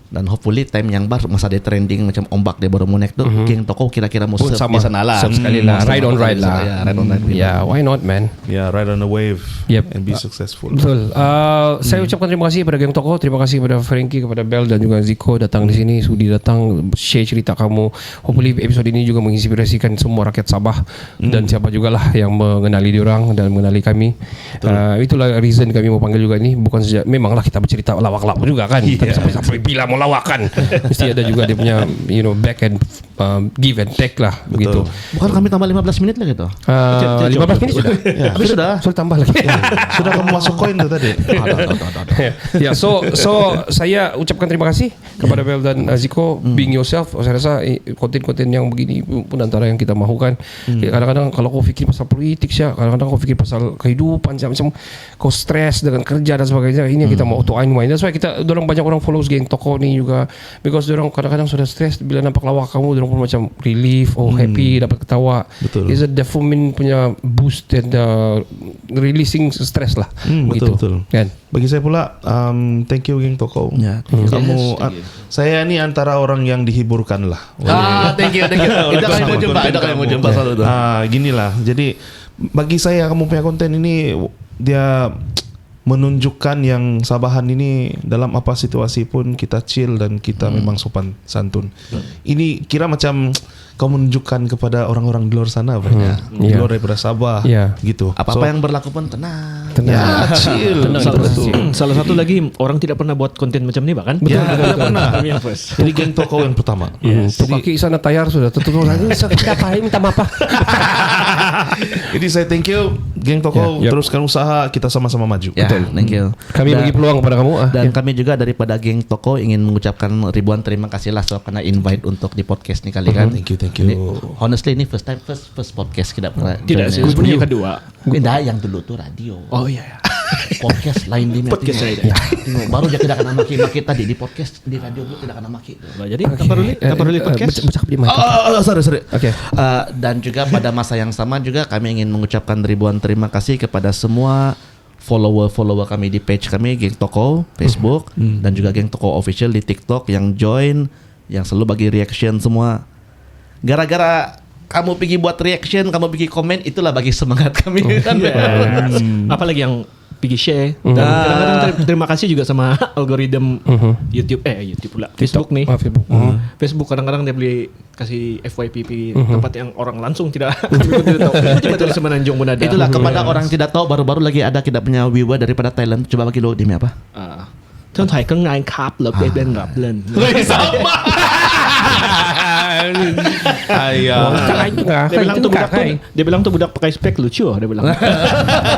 A: Dan hopefully time yang baru masa dia trending macam ombak dia baru mau naik tuh, geng toko kira-kira mau serve di sana lah.
C: Sekali lah, ride on ride lah.
A: Ya, ride on ride.
C: Ya, why not man?
E: Yeah, ride on the wave.
C: Yep.
E: And be successful.
C: Betul. Saya ucapkan terima kasih kepada geng toko, terima kasih kepada Frankie, kepada Bel dan juga Ziko datang di sini, sudi datang share cerita kamu. Hopefully episode ini juga menginspirasikan semua rakyat Sabah dan siapa jugalah yang mengenali diorang dan mengenali kami. Itulah reason kami mau panggil juga ni, bukan saja memanglah kita bercerita lawak-lawak juga kan. Tapi sampai bila mau lawakan mesti ada juga dia punya back and give and take lah. Begitu.
A: Bukan kami tambah 15 menit lagi tuh.
C: 15 menit sudah.
A: Habis sudah.
C: Sudah tambah lagi.
E: Sudah kamu masuk koin tuh tadi.
C: Ya, so saya ucapkan terima kasih kepada Bel dan Ziko. Being yourself. Saya rasa konten-konten yang begini pun antara yang kita mahukan. Kadang-kadang kalau kau fikir pasal politik sya, kadang-kadang kau fikir pasal kehidupan sya, macam kau stres dengan kerja dan sebagainya. Ini yang kita mau to unwind. That's why kita banyak orang follows geng toko ni ni juga, because orang kadang-kadang sudah stres bila nampak lawak kamu, orang pun macam relief, happy, dapat ketawa.
E: Betul.
C: Is a dopamine punya boost and releasing stress lah.
E: Betul.
C: Kan?
E: Bagi saya pula, thank you Geng Toko.
A: Ya.
E: Kamu, saya ni antara orang yang dihiburkan lah.
A: Thank you. Itu kami mau jumpa selalu tuh.
E: Ginilah. Jadi bagi saya kamu punya konten ini dia menunjukkan yang Sabahan ini dalam apa situasi pun kita chill dan kita memang sopan santun. Ini kira macam kau menunjukkan kepada orang-orang di luar sana di luar daripada Sabah gitu.
A: Apa yang berlaku pun tenang.
E: Ya, chill.
B: Salah satu lagi orang tidak pernah buat konten macam ni bahkan.
E: Tidak pernah.
B: Kami yang first.
E: Jadi Geng Toko yang pertama.
C: Tu kaki sana tayar sudah tutup lagi. Kita apa minta maaf.
E: Jadi saya thank you Geng Toko, teruskan usaha, kita sama-sama maju.
A: Ya, thank you.
C: Kami bagi peluang kepada kamu.
A: Dan kami juga daripada Geng Toko ingin mengucapkan ribuan terima kasih lah sebab kena invite untuk di podcast ni kali kan.
E: Thank you.
A: Ini, honestly ini first podcast kita pernah.
B: Tidak sih, sebenarnya kedua.
A: Tidak, yang dulu tuh radio.
B: Oh iya.
A: Podcast lain di
B: Podcast lain.
A: Baru dia tidak kena maki-maki tadi di podcast di radio dulu tidak kena maki.
B: Jadi tak perlu podcast.
C: Bercakap di mic.
A: Sorry.
C: Okay.
A: Dan juga pada masa yang sama juga kami ingin mengucapkan ribuan terima kasih kepada semua follower kami di page kami Geng Toko Facebook dan juga Geng Toko Official di TikTok yang join, yang selalu bagi reaction semua. Gara-gara kamu pergi buat reaction, kamu pergi komen, itulah bagi semangat kami kan.
B: Apalagi yang pergi share. Dan kadang-kadang terima kasih juga sama algoritma YouTube pula Facebook nih. Facebook kadang-kadang dia boleh kasih FYP tempat yang orang langsung tidak tahu. Betul Semenanjung pun ada.
A: Itulah kepada orang tidak tahu, baru-baru lagi ada kita punya viewer daripada Thailand. Coba bagi lo di apa?
B: ท่านถ่ายข้างในครับแล้วเป็นแบบเล่น
E: Sama.
B: Dia bilang tuh budak pakai spek lucu dia bilang.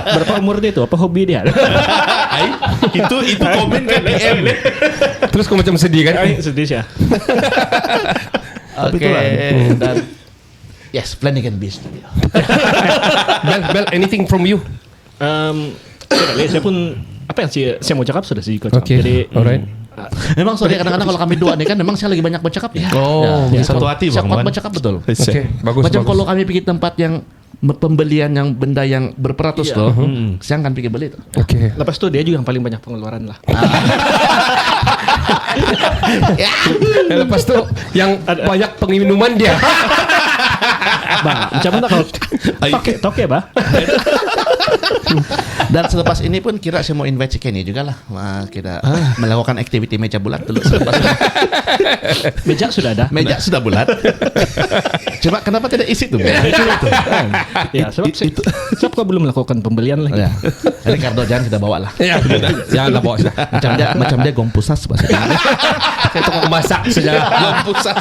B: Berapa umur dia tuh? Apa hobi dia?
E: itu komen kan DM.
C: Terus kau macam sedih kan?
B: Sedih sih.
A: Oke. Dan yes, Flanagan Beast Studio.
C: Bel, anything from you?
B: Saya pun apa yang saya mau cakap sudah sih kau cakap.
C: Okay.
B: Jadi
C: alright.
A: Memang sorry kadang-kadang kalau kami dua nih kan memang saya lagi banyak bercakap ya.
E: Satu hati
A: Saya
E: Bang
A: kuat
E: Wan.
A: bercakap betul.
C: Okay, bagus.
A: Macam kalau kami pergi tempat yang pembelian yang benda yang berperatus loh, saya akan pergi beli tuh.
C: Okay.
B: lepas itu dia juga yang paling banyak pengeluaran lah.
C: Lepas tu yang banyak pengminuman dia.
B: Bah, macam mana kalau toke bah?
A: Dan selepas ini pun kira saya mau invite si Kenny juga lah. Kita melakukan aktiviti meja bulat dulu.
B: Meja sudah ada.
A: Meja sudah bulat. Coba kenapa tidak isi tuh?
B: Ya, sebab kau belum melakukan pembelian lagi.
A: Ya. Ricardo jangan kita bawa lah.
C: Ya, janganlah bawa saya.
A: Macam dia gompusas bahasa.
C: Saya tukang masak saja.
E: Pusat.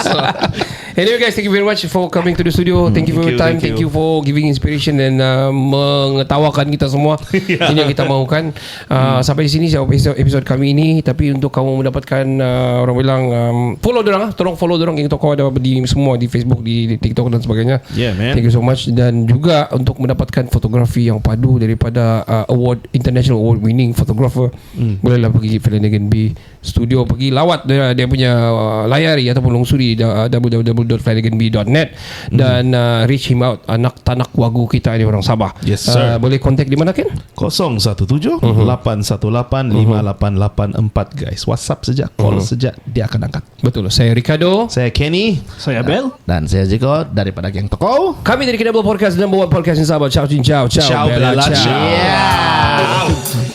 C: Anyway guys, thank you very much for coming to the studio. Thank you for your time. Thank you for giving inspiration dan mengetawakan kita semua. Ini yang kita mahukan. Sampai di sini episod kami ini. Tapi untuk kamu mendapatkan orang bilang follow dorang, tolong follow dorang. Geng Toko ada di semua di Facebook, di TikTok dan sebagainya.
E: Yeah, man.
C: Thank you so much. Dan juga untuk mendapatkan fotografi yang padu daripada international award winning photographer, bolehlah pergi Flanagan B Studio, pergi lawat dia punya layari ataupun lungsuri www.flanaganb.net dan reach him out, anak tanak wagu kita ini orang Sabah.
E: Yes, sir.
C: Boleh kontak di mana Ken?
E: 017-818-5884 guys. WhatsApp saja, call saja, dia akan angkat.
C: Betul. Saya Ricardo.
E: Saya Kenny.
B: Saya Bel.
A: Dan saya Ziko daripada Geng Toko.
C: Kami dari Kinabalu Podcast, number one podcast in Sabah. Ciao, ciao, ciao.
E: Ciao, Bella.
C: Ciao.
E: Ciao.